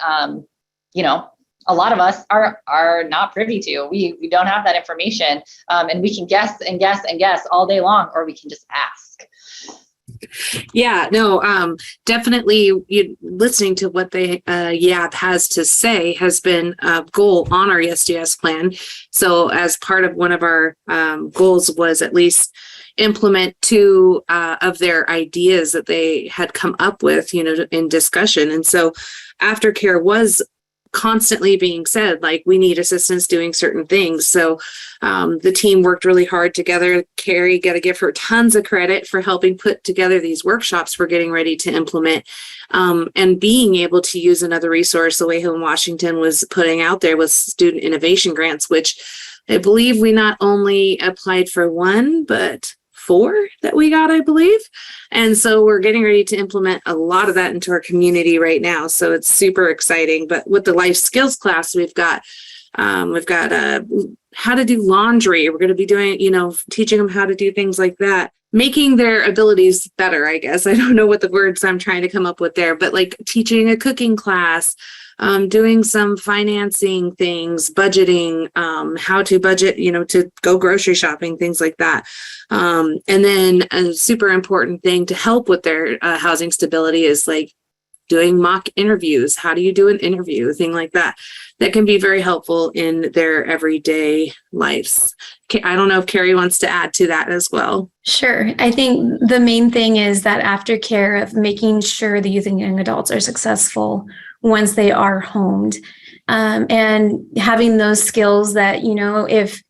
a lot of us are not privy to. We don't have that information, and we can guess and guess and guess all day long, or we can just ask. Yeah, no, definitely listening to what the YAP has to say has been a goal on our YesDS plan. So as part of one of our goals was at least implement 2 of their ideas that they had come up with, in discussion. And so aftercare was constantly being said, we need assistance doing certain things. So the team worked really hard together. Carrie, got to give her tons of credit for helping put together these workshops we're getting ready to implement, and being able to use another resource the way Home Washington was putting out there was student innovation grants, which I believe we not only applied for 1, but 4 that we got, I believe. And so we're getting ready to implement a lot of that into our community right now. So it's super exciting. But with the life skills class, we've got how to do laundry. We're going to be doing, teaching them how to do things like that, making their abilities better, I guess. I don't know what the words I'm trying to come up with there, but teaching a cooking class, doing some financing things, budgeting, how to budget, to go grocery shopping, things like that. And then a super important thing to help with their housing stability is doing mock interviews. How do you do an interview? Thing like that. That can be very helpful in their everyday lives. I don't know if Carrie wants to add to that as well. Sure. I think the main thing is that aftercare of making sure the youth and young adults are successful once they are homed, and having those skills that, if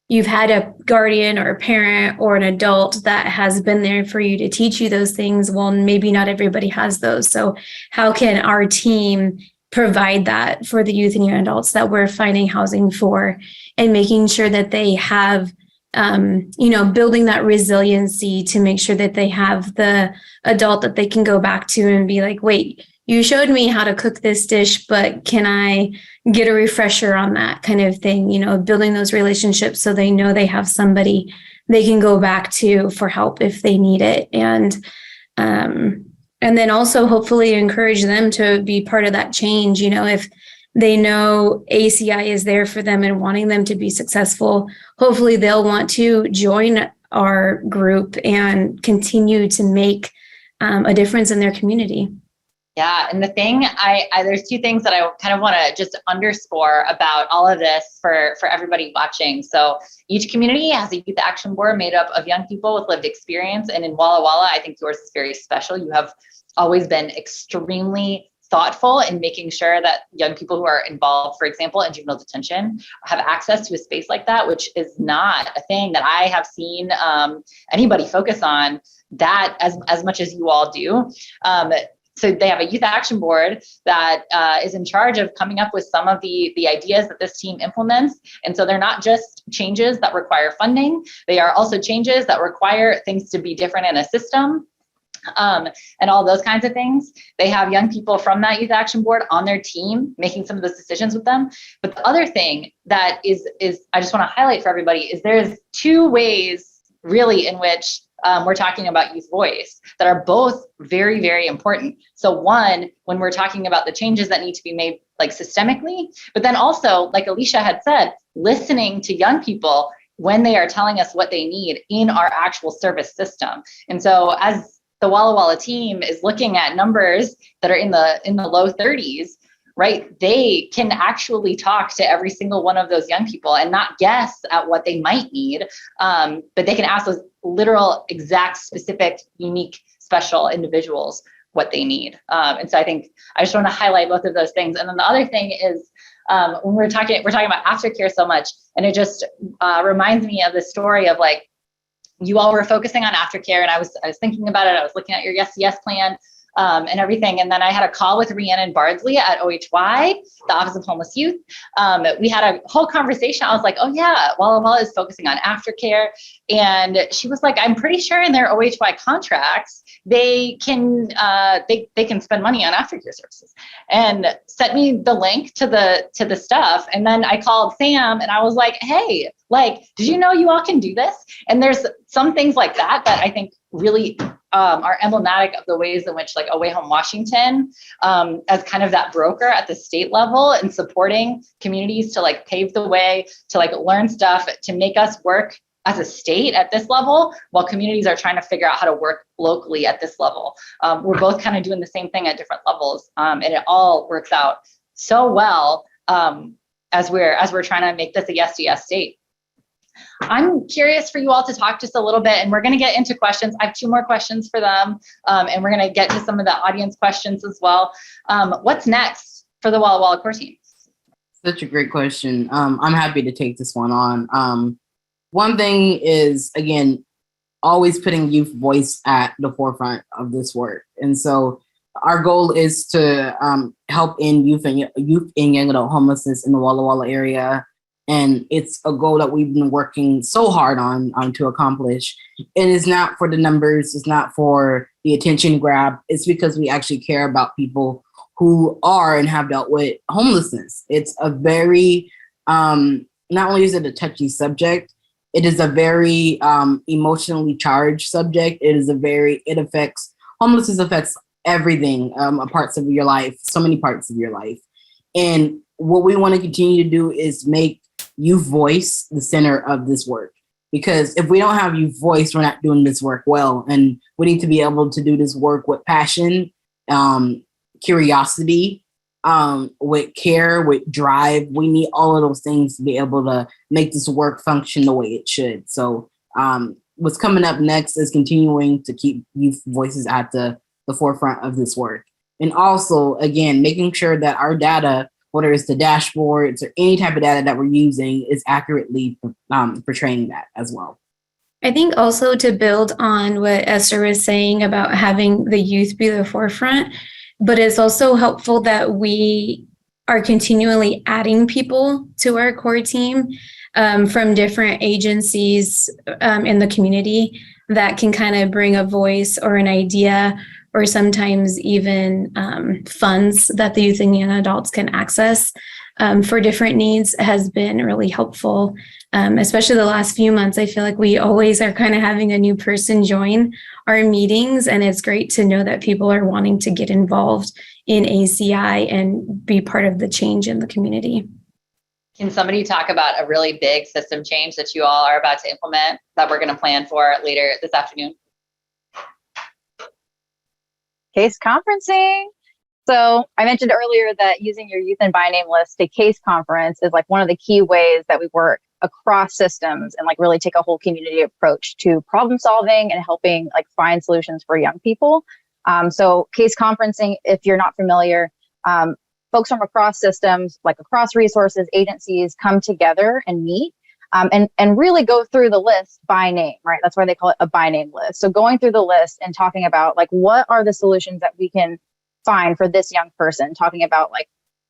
you've had a guardian or a parent or an adult that has been there for you to teach you those things, well, maybe not everybody has those. So how can our team provide that for the youth and young adults that we're finding housing for, and making sure that they have, building that resiliency to make sure that they have the adult that they can go back to and be like, wait, you showed me how to cook this dish, but can I get a refresher on that kind of thing? Building those relationships so they know they have somebody they can go back to for help if they need it. And then also hopefully encourage them to be part of that change. If they know ACI is there for them and wanting them to be successful, hopefully they'll want to join our group and continue to make a difference in their community. Yeah. And the thing, there's two things that I kind of want to just underscore about all of this for everybody watching. So each community has a youth action board made up of young people with lived experience. And in Walla Walla, I think yours is very special. You have always been extremely thoughtful in making sure that young people who are involved, for example, in juvenile detention, have access to a space like that, which is not a thing that I have seen anybody focus on that as much as you all do. So they have a youth action board that is in charge of coming up with some of the ideas that this team implements. And so they're not just changes that require funding. They are also changes that require things to be different in a system. And all those kinds of things. They have young people from that youth action board on their team making some of those decisions with them. But the other thing that is I just want to highlight for everybody is there's two ways really in which we're talking about youth voice that are both very, very important. So one, when we're talking about the changes that need to be made like systemically, but then also, like Alicia had said, listening to young people when they are telling us what they need in our actual service system. And so as the Walla Walla team is looking at numbers that are in the low 30s, right? They can actually talk to every single one of those young people and not guess at what they might need, but they can ask those literal, exact, specific, unique, special individuals what they need. And so I think I just want to highlight both of those things. And then the other thing is when we're talking about aftercare so much, and it just reminds me of the story of like, you all were focusing on aftercare, and I was thinking about it. I was looking at your Yes plan and everything. And then I had a call with Rhiannon Bardsley at OHWA, the Office of Homeless Youth. We had a whole conversation. I was like, oh yeah, Walla Walla is focusing on aftercare. And she was like, I'm pretty sure in their OHWA contracts, they can spend money on aftercare services, and sent me the link to the stuff. And then I called Sam and I was like, hey, like, did you know you all can do this? And there's some things like that I think really are emblematic of the ways in which like Away Home Washington, as kind of that broker at the state level and supporting communities to like pave the way, to like learn stuff, to make us work as a state at this level, while communities are trying to figure out how to work locally at this level. We're both kind of doing the same thing at different levels, and it all works out so well as we're trying to make this a yes state. I'm curious for you all to talk just a little bit, and we're going to get into questions. I have 2 more questions for them, and we're going to get to some of the audience questions as well. What's next for the Walla Walla core team? Such a great question. I'm happy to take this one on. One thing is, again, always putting youth voice at the forefront of this work. And so our goal is to help end youth and young adult homelessness in the Walla Walla area. And it's a goal that we've been working so hard on to accomplish. It is not for the numbers. It's not for the attention grab. It's because we actually care about people who are and have dealt with homelessness. It's a very, not only is it a touchy subject, it is a very emotionally charged subject. Homelessness affects everything, parts of your life, so many parts of your life. And what we want to continue to do is make youth voice the center of this work. Because if we don't have youth voice, we're not doing this work well. And we need to be able to do this work with passion, curiosity, with care, with drive. We need all of those things to be able to make this work function the way it should. So what's coming up next is continuing to keep youth voices at the forefront of this work. And also, again, making sure that our data, whether it's the dashboards or any type of data that we're using, is accurately portraying that as well. I think also to build on what Esther was saying about having the youth be the forefront, but it's also helpful that we are continually adding people to our core team from different agencies in the community that can kind of bring a voice or an idea, or sometimes even funds that the youth and young adults can access for different needs has been really helpful. Especially the last few months, I feel like we always are kind of having a new person join our meetings, and it's great to know that people are wanting to get involved in ACI and be part of the change in the community. Can somebody talk about a really big system change that you all are about to implement that we're going to plan for later this afternoon? Case conferencing. So I mentioned earlier that using your youth and by name list to case conference is like one of the key ways that we work across systems and like really take a whole community approach to problem solving and helping like find solutions for young people. So case conferencing, if you're not familiar, folks from across systems, like across resources, agencies come together and meet and really go through the list by name, right? That's why they call it a by name list. So going through the list and talking about like, what are the solutions that we can find for this young person, talking about like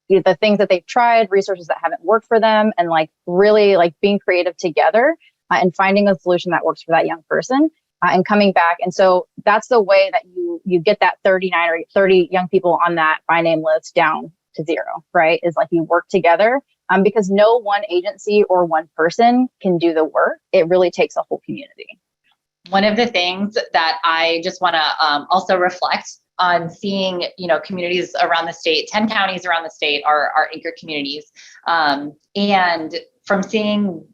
the things that they've tried, resources that haven't worked for them, and like really like being creative together and finding a solution that works for that young person and coming back. And so that's the way that you get that 39 or 30 young people on that by name list down to zero, right? Is like you work together because no one agency or one person can do the work. It really takes a whole community. One of the things that I just want to also reflect on seeing, communities around the state, 10 counties around the state are anchor communities. And from seeing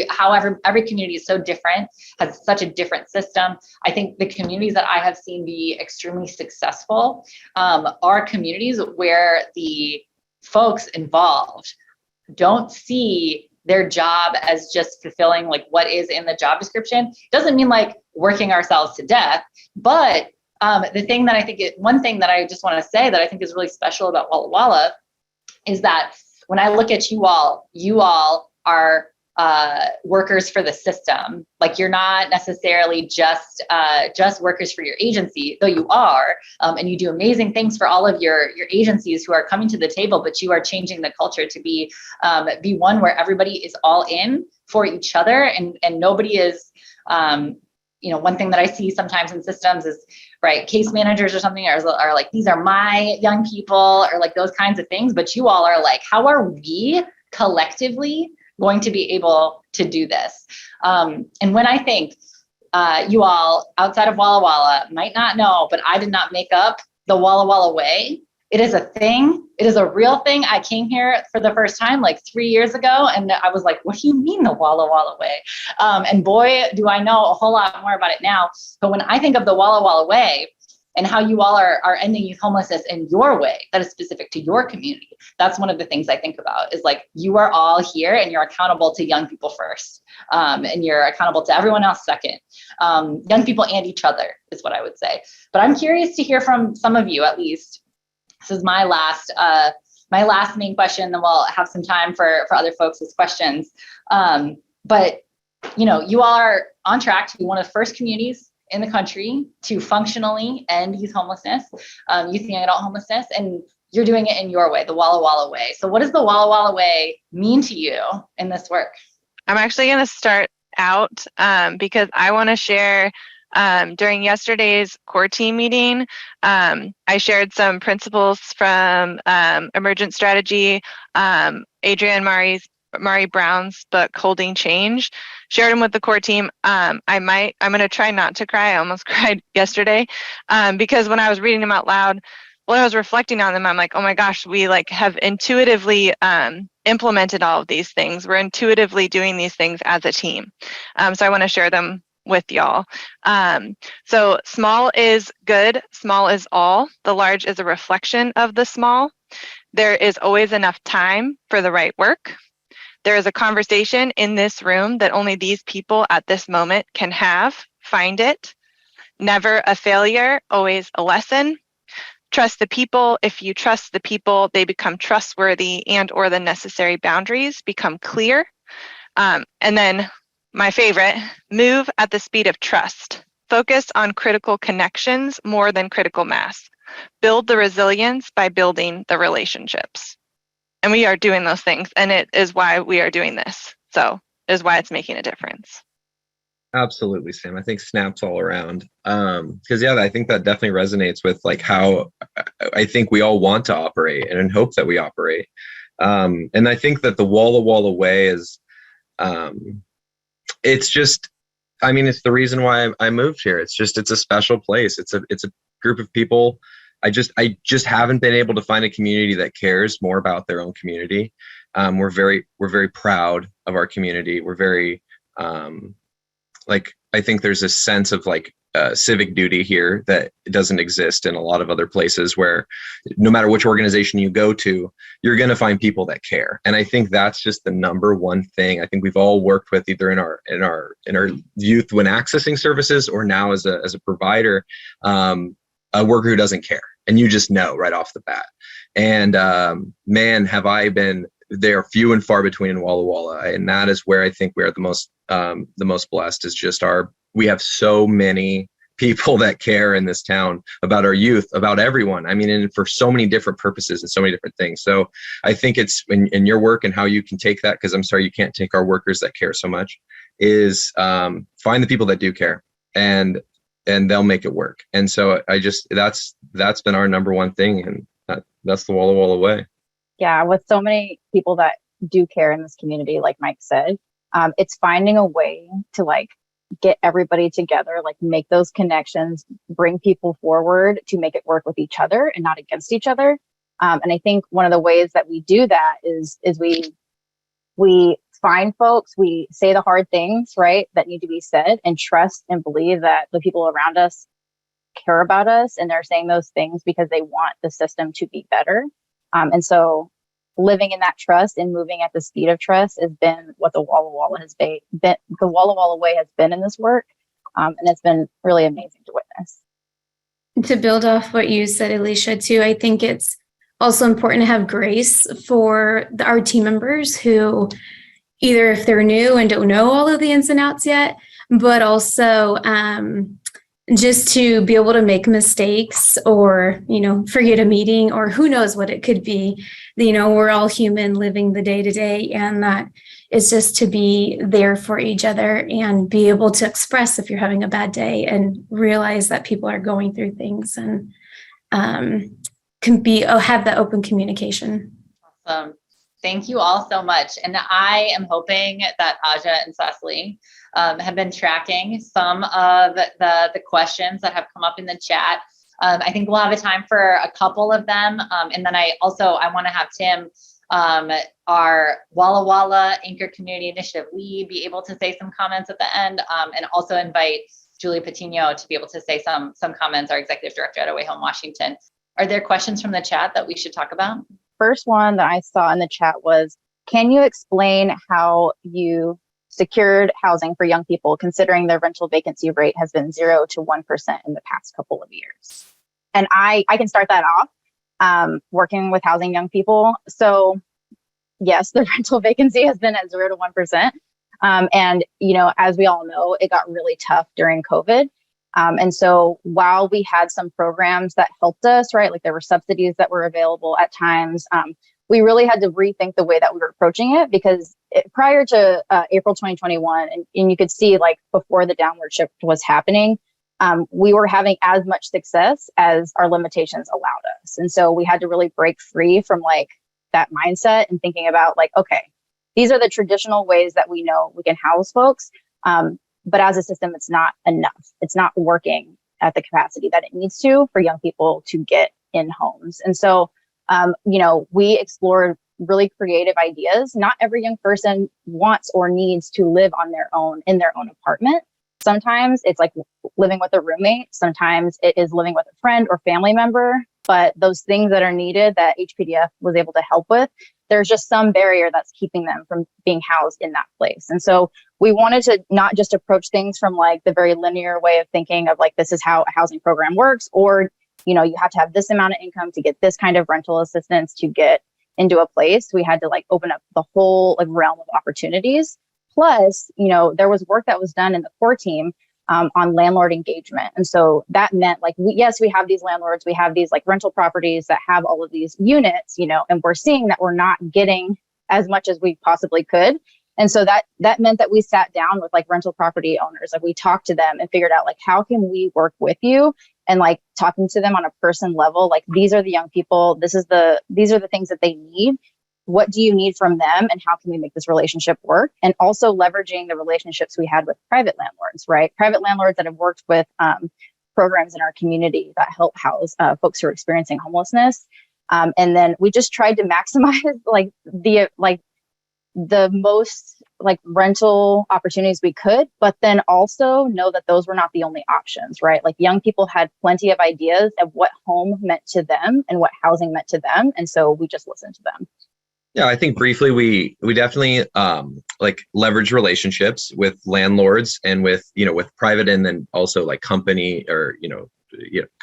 however every community is so different, has such a different system. I think the communities that I have seen be extremely successful are communities where the folks involved don't see their job as just fulfilling like what is in the job description. Doesn't mean like working ourselves to death, but one thing that I just want to say that I think is really special about Walla Walla is that when I look at you all are workers for the system. Like you're not necessarily just workers for your agency, though you are, and you do amazing things for all of your agencies who are coming to the table. But you are changing the culture to be one where everybody is all in for each other, and nobody is. One thing that I see sometimes in systems is, right, case managers or something are like, these are my young people, or like those kinds of things. But you all are like, how are we collectively going to be able to do this? And when I think you all outside of Walla Walla might not know, but I did not make up the Walla Walla way. It is a thing. It is a real thing. I came here for the first time like 3 years ago, and I was like, what do you mean the Walla Walla way? And boy, do I know a whole lot more about it now. But when I think of the Walla Walla way and how you all are ending youth homelessness in your way that is specific to your community, that's one of the things I think about is like, you are all here and you're accountable to young people first. And you're accountable to everyone else second. Young people and each other is what I would say. But I'm curious to hear from some of you at least. This is my last main question, then we'll have some time for other folks' questions. But you all are on track to be one of the first communities in the country to functionally end youth homelessness, youth and young adult homelessness, and you're doing it in your way, the Walla Walla way. So what does the Walla Walla way mean to you in this work? I'm actually going to start out because I want to share. During yesterday's core team meeting, I shared some principles from Emergent Strategy, Adrienne Mari Brown's book, Holding Change, shared them with the core team. I'm going to try not to cry. I almost cried yesterday because when I was reading them out loud, when I was reflecting on them, I'm like, oh my gosh, we like have intuitively implemented all of these things. We're intuitively doing these things as a team. So I want to share them with y'all. So small is good, small is all. The large is a reflection of the small. There is always enough time for the right work. There is a conversation in this room that only these people at this moment can have. Find it. Never a failure, always a lesson. Trust the people. If you trust the people, they become trustworthy and/or the necessary boundaries become clear. And then my favorite, move at the speed of trust. Focus on critical connections more than critical mass. build the resilience by building the relationships. And we are doing those things, and it is why we are doing this. So it is why it's making a difference. Absolutely, Sam. I think snaps all around. Because I think that definitely resonates with like how I think we all want to operate and hope that we operate. And I think that the Walla Walla way is, it's just, I mean, it's the reason why I moved here. It's a special place. It's a group of people. I just haven't been able to find a community that cares more about their own community. We're very proud of our community. We're very, I think there's a sense of civic duty here that doesn't exist in a lot of other places, where no matter which organization you go to, you're going to find people that care. And I think that's just the number one thing I think we've all worked with, either in our youth when accessing services, or now as a provider, a worker who doesn't care. And you just know right off the bat. And man, have I been there few and far between in Walla Walla. And that is where I think we are the most blessed, is just we have so many people that care in this town about our youth, about everyone. I mean, and for so many different purposes and so many different things. So I think it's in your work and how you can take that, because I'm sorry you can't take our workers that care so much, is find the people that do care, and they'll make it work. And so that's been our number one thing, and that's the Walla Walla way. Yeah, with so many people that do care in this community, like Mike said, it's finding a way to get everybody together, make those connections, bring people forward to make it work with each other and not against each other. And I think one of the ways that we do that is we find folks, we say the hard things, right, that need to be said, and trust and believe that the people around us care about us, and they're saying those things because they want the system to be better. And so living in that trust and moving at the speed of trust has been what the Walla Walla has been. The Walla Walla way has been in this work, and it's been really amazing to witness. To build off what you said, Alicia, too, I think it's also important to have grace for our team members who, either if they're new and don't know all of the ins and outs yet, but also just to be able to make mistakes, or, forget a meeting, or who knows what it could be. We're all human living the day to day, and that is just to be there for each other and be able to express if you're having a bad day, and realize that people are going through things, and have that open communication. Awesome. Thank you all so much. And I am hoping that Aja and Cecily have been tracking some of the questions that have come up in the chat. I think we'll have a time for a couple of them. And then I want to have Tim, our Walla Walla Anchor Community Initiative Lead, be able to say some comments at the end, and also invite Julie Patino to be able to say some comments, our Executive Director at AWHWA Washington. Are there questions from the chat that we should talk about? First one that I saw in the chat was, can you explain how you secured housing for young people, considering their rental vacancy rate has been 0 to 1% in the past couple of years? And I can start that off, working with housing young people. So yes, the rental vacancy has been at 0 to 1%. And, as we all know, it got really tough during COVID. And so while we had some programs that helped us, right, there were subsidies that were available at times, we really had to rethink the way that we were approaching it, because prior to April 2021, and you could see before the downward shift was happening, we were having as much success as our limitations allowed us. And so we had to really break free from that mindset and thinking about okay, these are the traditional ways that we know we can house folks. But as a system, it's not enough. It's not working at the capacity that it needs to for young people to get in homes. And so, we explored really creative ideas. Not every young person wants or needs to live on their own in their own apartment. Sometimes it's living with a roommate. Sometimes it is living with a friend or family member. But those things that are needed that HPDF was able to help with, there's just some barrier that's keeping them from being housed in that place. And so we wanted to not just approach things from the very linear way of thinking of this is how a housing program works, or, you have to have this amount of income to get this kind of rental assistance to get into a place. We had to open up the whole realm of opportunities. Plus, there was work that was done in the core team on landlord engagement. And so that meant like, yes, we have these landlords, we have these like rental properties that have all of these units, and we're seeing that we're not getting as much as we possibly could. And so that meant that we sat down with like rental property owners, like we talked to them and figured out like, how can we work with you? And like talking to them on a person level, like these are the young people, these are the things that they need. What do you need from them, and how can we make this relationship work? And also leveraging the relationships we had with private landlords, right? Private landlords that have worked with programs in our community that help house folks who are experiencing homelessness. And then we just tried to maximize the most like rental opportunities we could, but then also know that those were not the only options, right? Like young people had plenty of ideas of what home meant to them and what housing meant to them. And so we just listened to them. Yeah, I think briefly we definitely like leverage relationships with landlords and with private, and then also like company or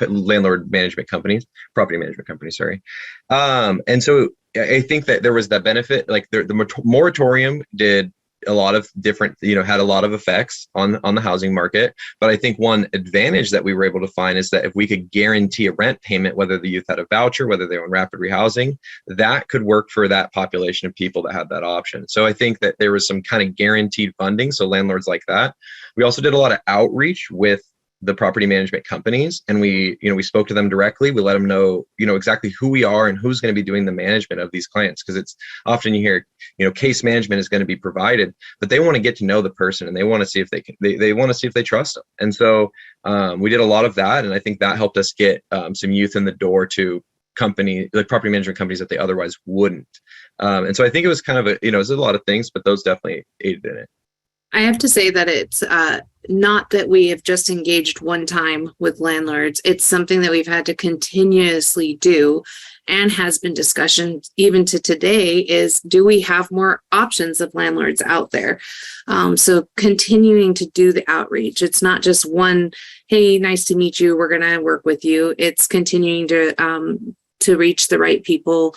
landlord management companies, property management companies, sorry. And so I think that there was that benefit, like the moratorium did a lot of different, had a lot of effects on the housing market. But I think one advantage that we were able to find is that if we could guarantee a rent payment, whether the youth had a voucher, whether they were in rapid rehousing, that could work for that population of people that had that option. So I think that there was some kind of guaranteed funding. So landlords like that. We also did a lot of outreach with the property management companies, and we spoke to them directly. We let them know, exactly who we are and who's going to be doing the management of these clients. Because it's often you hear, case management is going to be provided, but they want to get to know the person and they want to see if they want to see if they trust them. And so we did a lot of that, and I think that helped us get some youth in the door to company, like property management companies that they otherwise wouldn't. And so I think it was kind of it was a lot of things, but those definitely aided in it. I have to say that it's not that we have just engaged one time with landlords. It's something that we've had to continuously do, and has been discussion even to today is, do we have more options of landlords out there? So continuing to do the outreach. It's not just one, hey, nice to meet you, we're going to work with you. It's continuing to reach the right people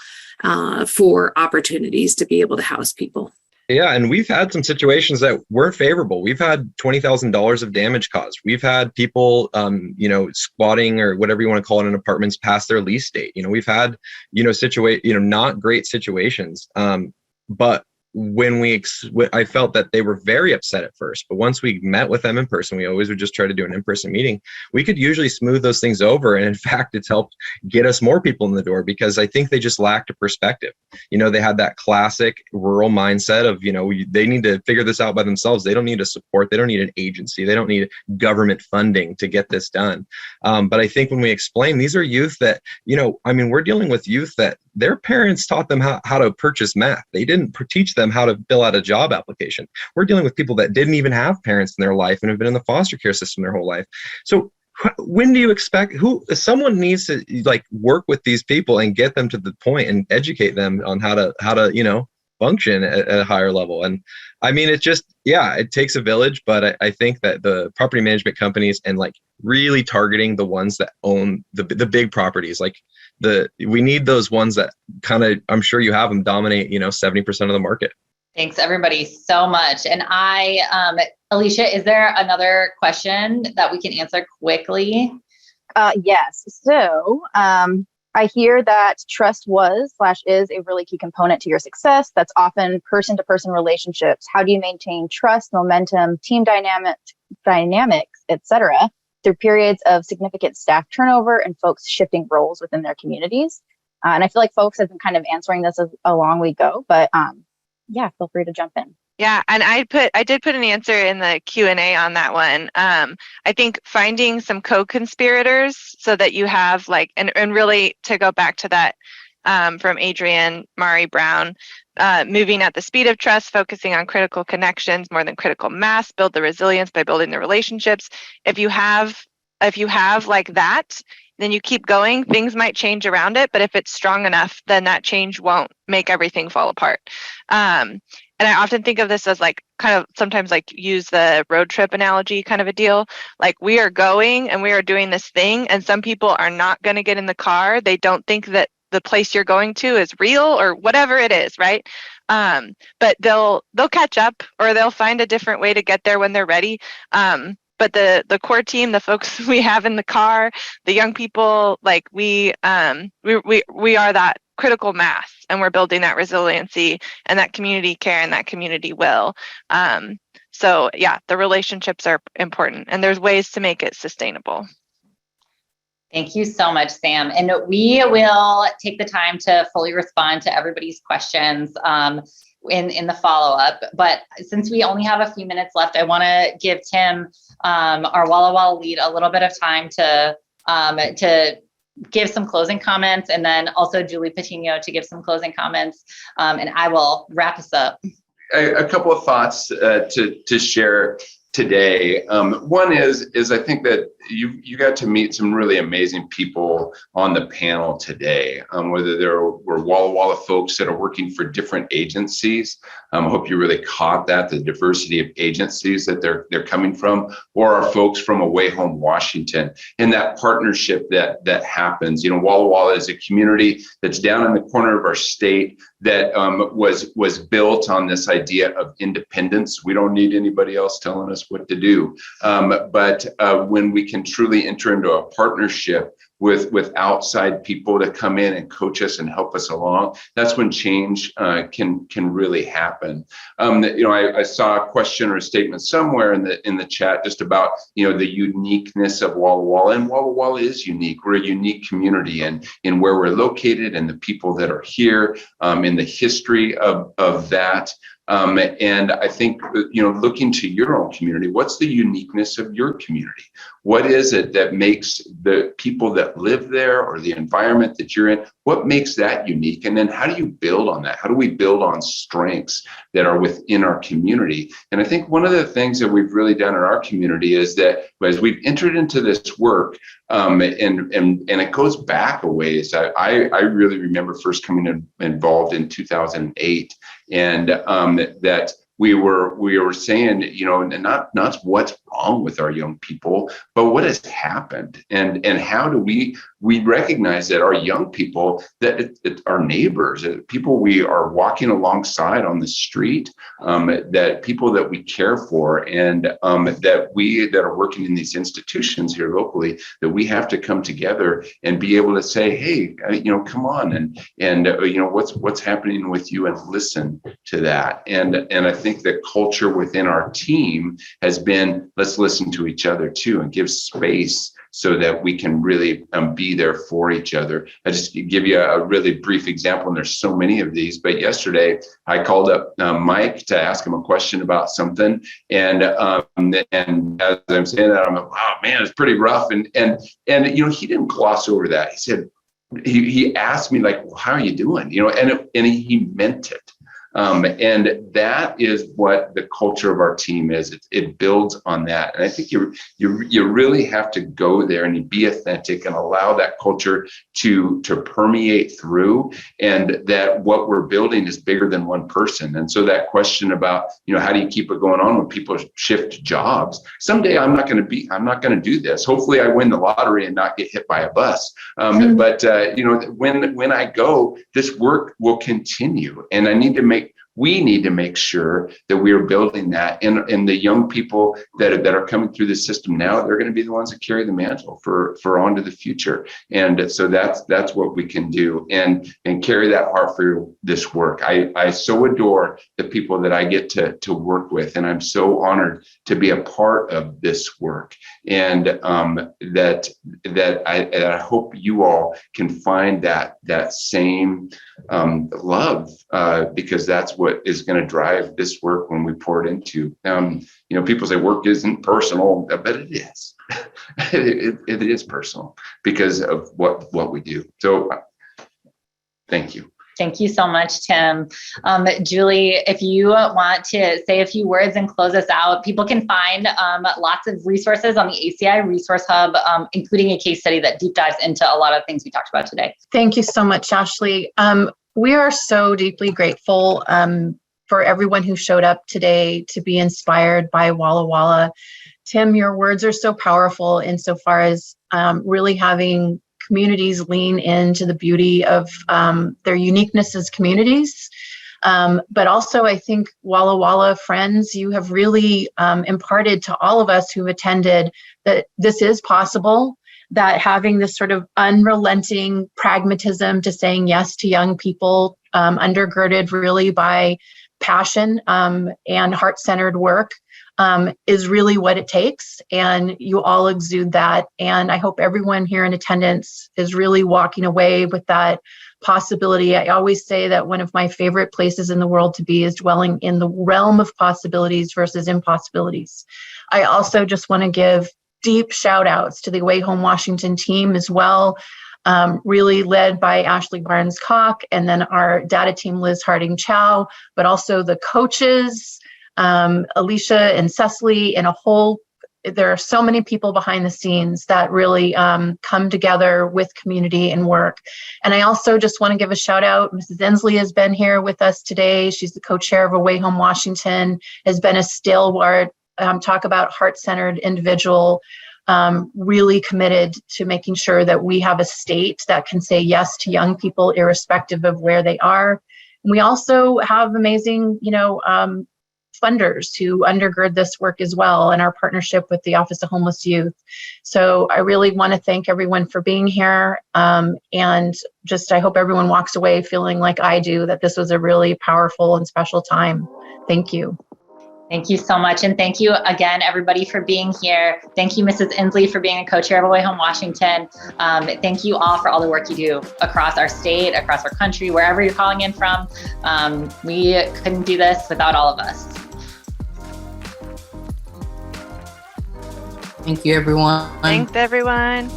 for opportunities to be able to house people. Yeah, and we've had some situations that weren't favorable. We've had $20,000 of damage caused. We've had people, squatting or whatever you want to call it in apartments past their lease date. We've had, not great situations. But when I felt that they were very upset at first, but once we met with them in person, we always would just try to do an in-person meeting. We could usually smooth those things over. And in fact, it's helped get us more people in the door, because I think they just lacked a perspective. They had that classic rural mindset of, they need to figure this out by themselves. They don't need a support. They don't need an agency. They don't need government funding to get this done. But I think when we explain, these are youth that, we're dealing with youth that their parents taught them how to purchase math. They didn't teach them how to fill out a job application. We're dealing with people that didn't even have parents in their life and have been in the foster care system their whole life. So when do you expect someone needs to work with these people and get them to the point and educate them on how to function at a higher level? And it takes a village, but I think that the property management companies and really targeting the ones that own the big properties, we need those ones that kind of, I'm sure you have them, dominate 70% of the market. Thanks everybody so much. And Alicia, is there another question that we can answer quickly? Yes. So I hear that trust was/is a really key component to your success. That's often person-to-person relationships. How do you maintain trust, momentum, team dynamics, etc., through periods of significant staff turnover and folks shifting roles within their communities? And I feel like folks have been kind of answering this along we go, but feel free to jump in. Yeah, and I did put an answer in the Q&A on that one. I think finding some co-conspirators so that you have and really to go back to that from Adrienne Mari Brown, moving at the speed of trust, focusing on critical connections more than critical mass, build the resilience by building the relationships. If you have like that, then you keep going. Things might change around it, but if it's strong enough, then that change won't make everything fall apart. And I often think of this as sometimes use the road trip analogy kind of a deal. We are going and we are doing this thing, and some people are not going to get in the car. They don't think that the place you're going to is real or whatever it is, right? But they'll catch up, or they'll find a different way to get there when they're ready. But but the core team, the folks we have in the car, the young people, like we are that critical mass, and we're building that resiliency and that community care and that community will. So yeah, the relationships are important, and there's ways to make it sustainable. Thank you so much, Sam. And we will take the time to fully respond to everybody's questions in the follow-up. But since we only have a few minutes left, I want to give Tim, our Walla Walla lead, a little bit of time to give some closing comments, and then also Julie Patino to give some closing comments, and I will wrap us up. A couple of thoughts to share today. One is I think that you got to meet some really amazing people on the panel today, whether there were Walla Walla folks that are working for different agencies. I hope you really caught that, the diversity of agencies that they're coming from, or our folks from Away Home Washington, and that partnership that happens. Walla Walla is a community that's down in the corner of our state that was built on this idea of independence. We don't need anybody else telling us what to do. But when we can truly enter into a partnership with outside people to come in and coach us and help us along, that's when change can really happen. I saw a question or a statement somewhere in the chat just about the uniqueness of Walla Walla, and Walla Walla is unique. We're a unique community in where we're located and the people that are here, in the history of that. And I think, looking to your own community, what's the uniqueness of your community? What is it that makes the people that live there, or the environment that you're in, what makes that unique? And then how do you build on that? How do we build on strengths that are within our community? And I think one of the things that we've really done in our community is that as we've entered into this work, and it goes back a ways. I really remember first coming involved in 2008, and that we were saying, and not what's wrong with our young people, but what has happened, and how do we recognize that our young people, that our neighbors, people we are walking alongside on the street, that people that we care for, and that are working in these institutions here locally, that we have to come together and be able to say, hey, come on, and what's happening with you, and listen to that. And I think the culture within our team has been, let's listen to each other too, and give space so that we can really be there for each other. I just give you a really brief example, and there's so many of these, but yesterday I called up Mike to ask him a question about something, and as I'm saying that, I'm like, wow, man, it's pretty rough, and he didn't gloss over that. He said, he asked me, like, well, how are you doing? And he meant it. And that is what the culture of our team is. It builds on that. And I think you really have to go there and be authentic and allow that culture to permeate through, and that what we're building is bigger than one person. And so that question about, how do you keep it going on when people shift jobs? Someday I'm not going to do this. Hopefully I win the lottery and not get hit by a bus. But when I go, this work will continue, and we need to make sure that we are building that, and the young people that are coming through the system now, they're going to be the ones that carry the mantle for onto the future. And so that's what we can do, and carry that heart for this work. I so adore the people that I get to work with, and I'm so honored to be a part of this work, and that I hope you all can find that same love, because that's what is going to drive this work when we pour it into. People say work isn't personal, but it is. it is personal because of what we do. So thank you. Thank you so much, Tim. Julie, if you want to say a few words and close us out, people can find lots of resources on the ACI Resource Hub, including a case study that deep dives into a lot of things we talked about today. Thank you so much, Ashley. We are so deeply grateful for everyone who showed up today to be inspired by Walla Walla. Tim, your words are so powerful insofar as really having communities lean into the beauty of their uniqueness as communities, But also, I think Walla Walla friends, you have really imparted to all of us who've attended that this is possible, that having this sort of unrelenting pragmatism to saying yes to young people, undergirded really by passion and heart-centered work, is really what it takes. And you all exude that. And I hope everyone here in attendance is really walking away with that possibility. I always say that one of my favorite places in the world to be is dwelling in the realm of possibilities versus impossibilities. I also just want to give deep shout outs to the Away Home Washington team as well, really led by Ashley Barnes-Cock, and then our data team, Liz Harding-Chow, but also the coaches, Alicia and Cecily, and there are so many people behind the scenes that really come together with community and work. And I also just want to give a shout out. Mrs. Inslee has been here with us today. She's the co-chair of Away Home Washington, has been a stalwart, talk about heart-centered individual, really committed to making sure that we have a state that can say yes to young people irrespective of where they are. And we also have amazing, funders who undergird this work as well, and our partnership with the Office of Homeless Youth. So I really want to thank everyone for being here, and just I hope everyone walks away feeling like I do, that this was a really powerful and special time. Thank you. Thank you so much. And thank you again, everybody, for being here. Thank you, Mrs. Inslee, for being a co-chair of Away Home Washington. Thank you all for all the work you do across our state, across our country, wherever you're calling in from. We couldn't do this without all of us. Thank you, everyone. Thanks, everyone.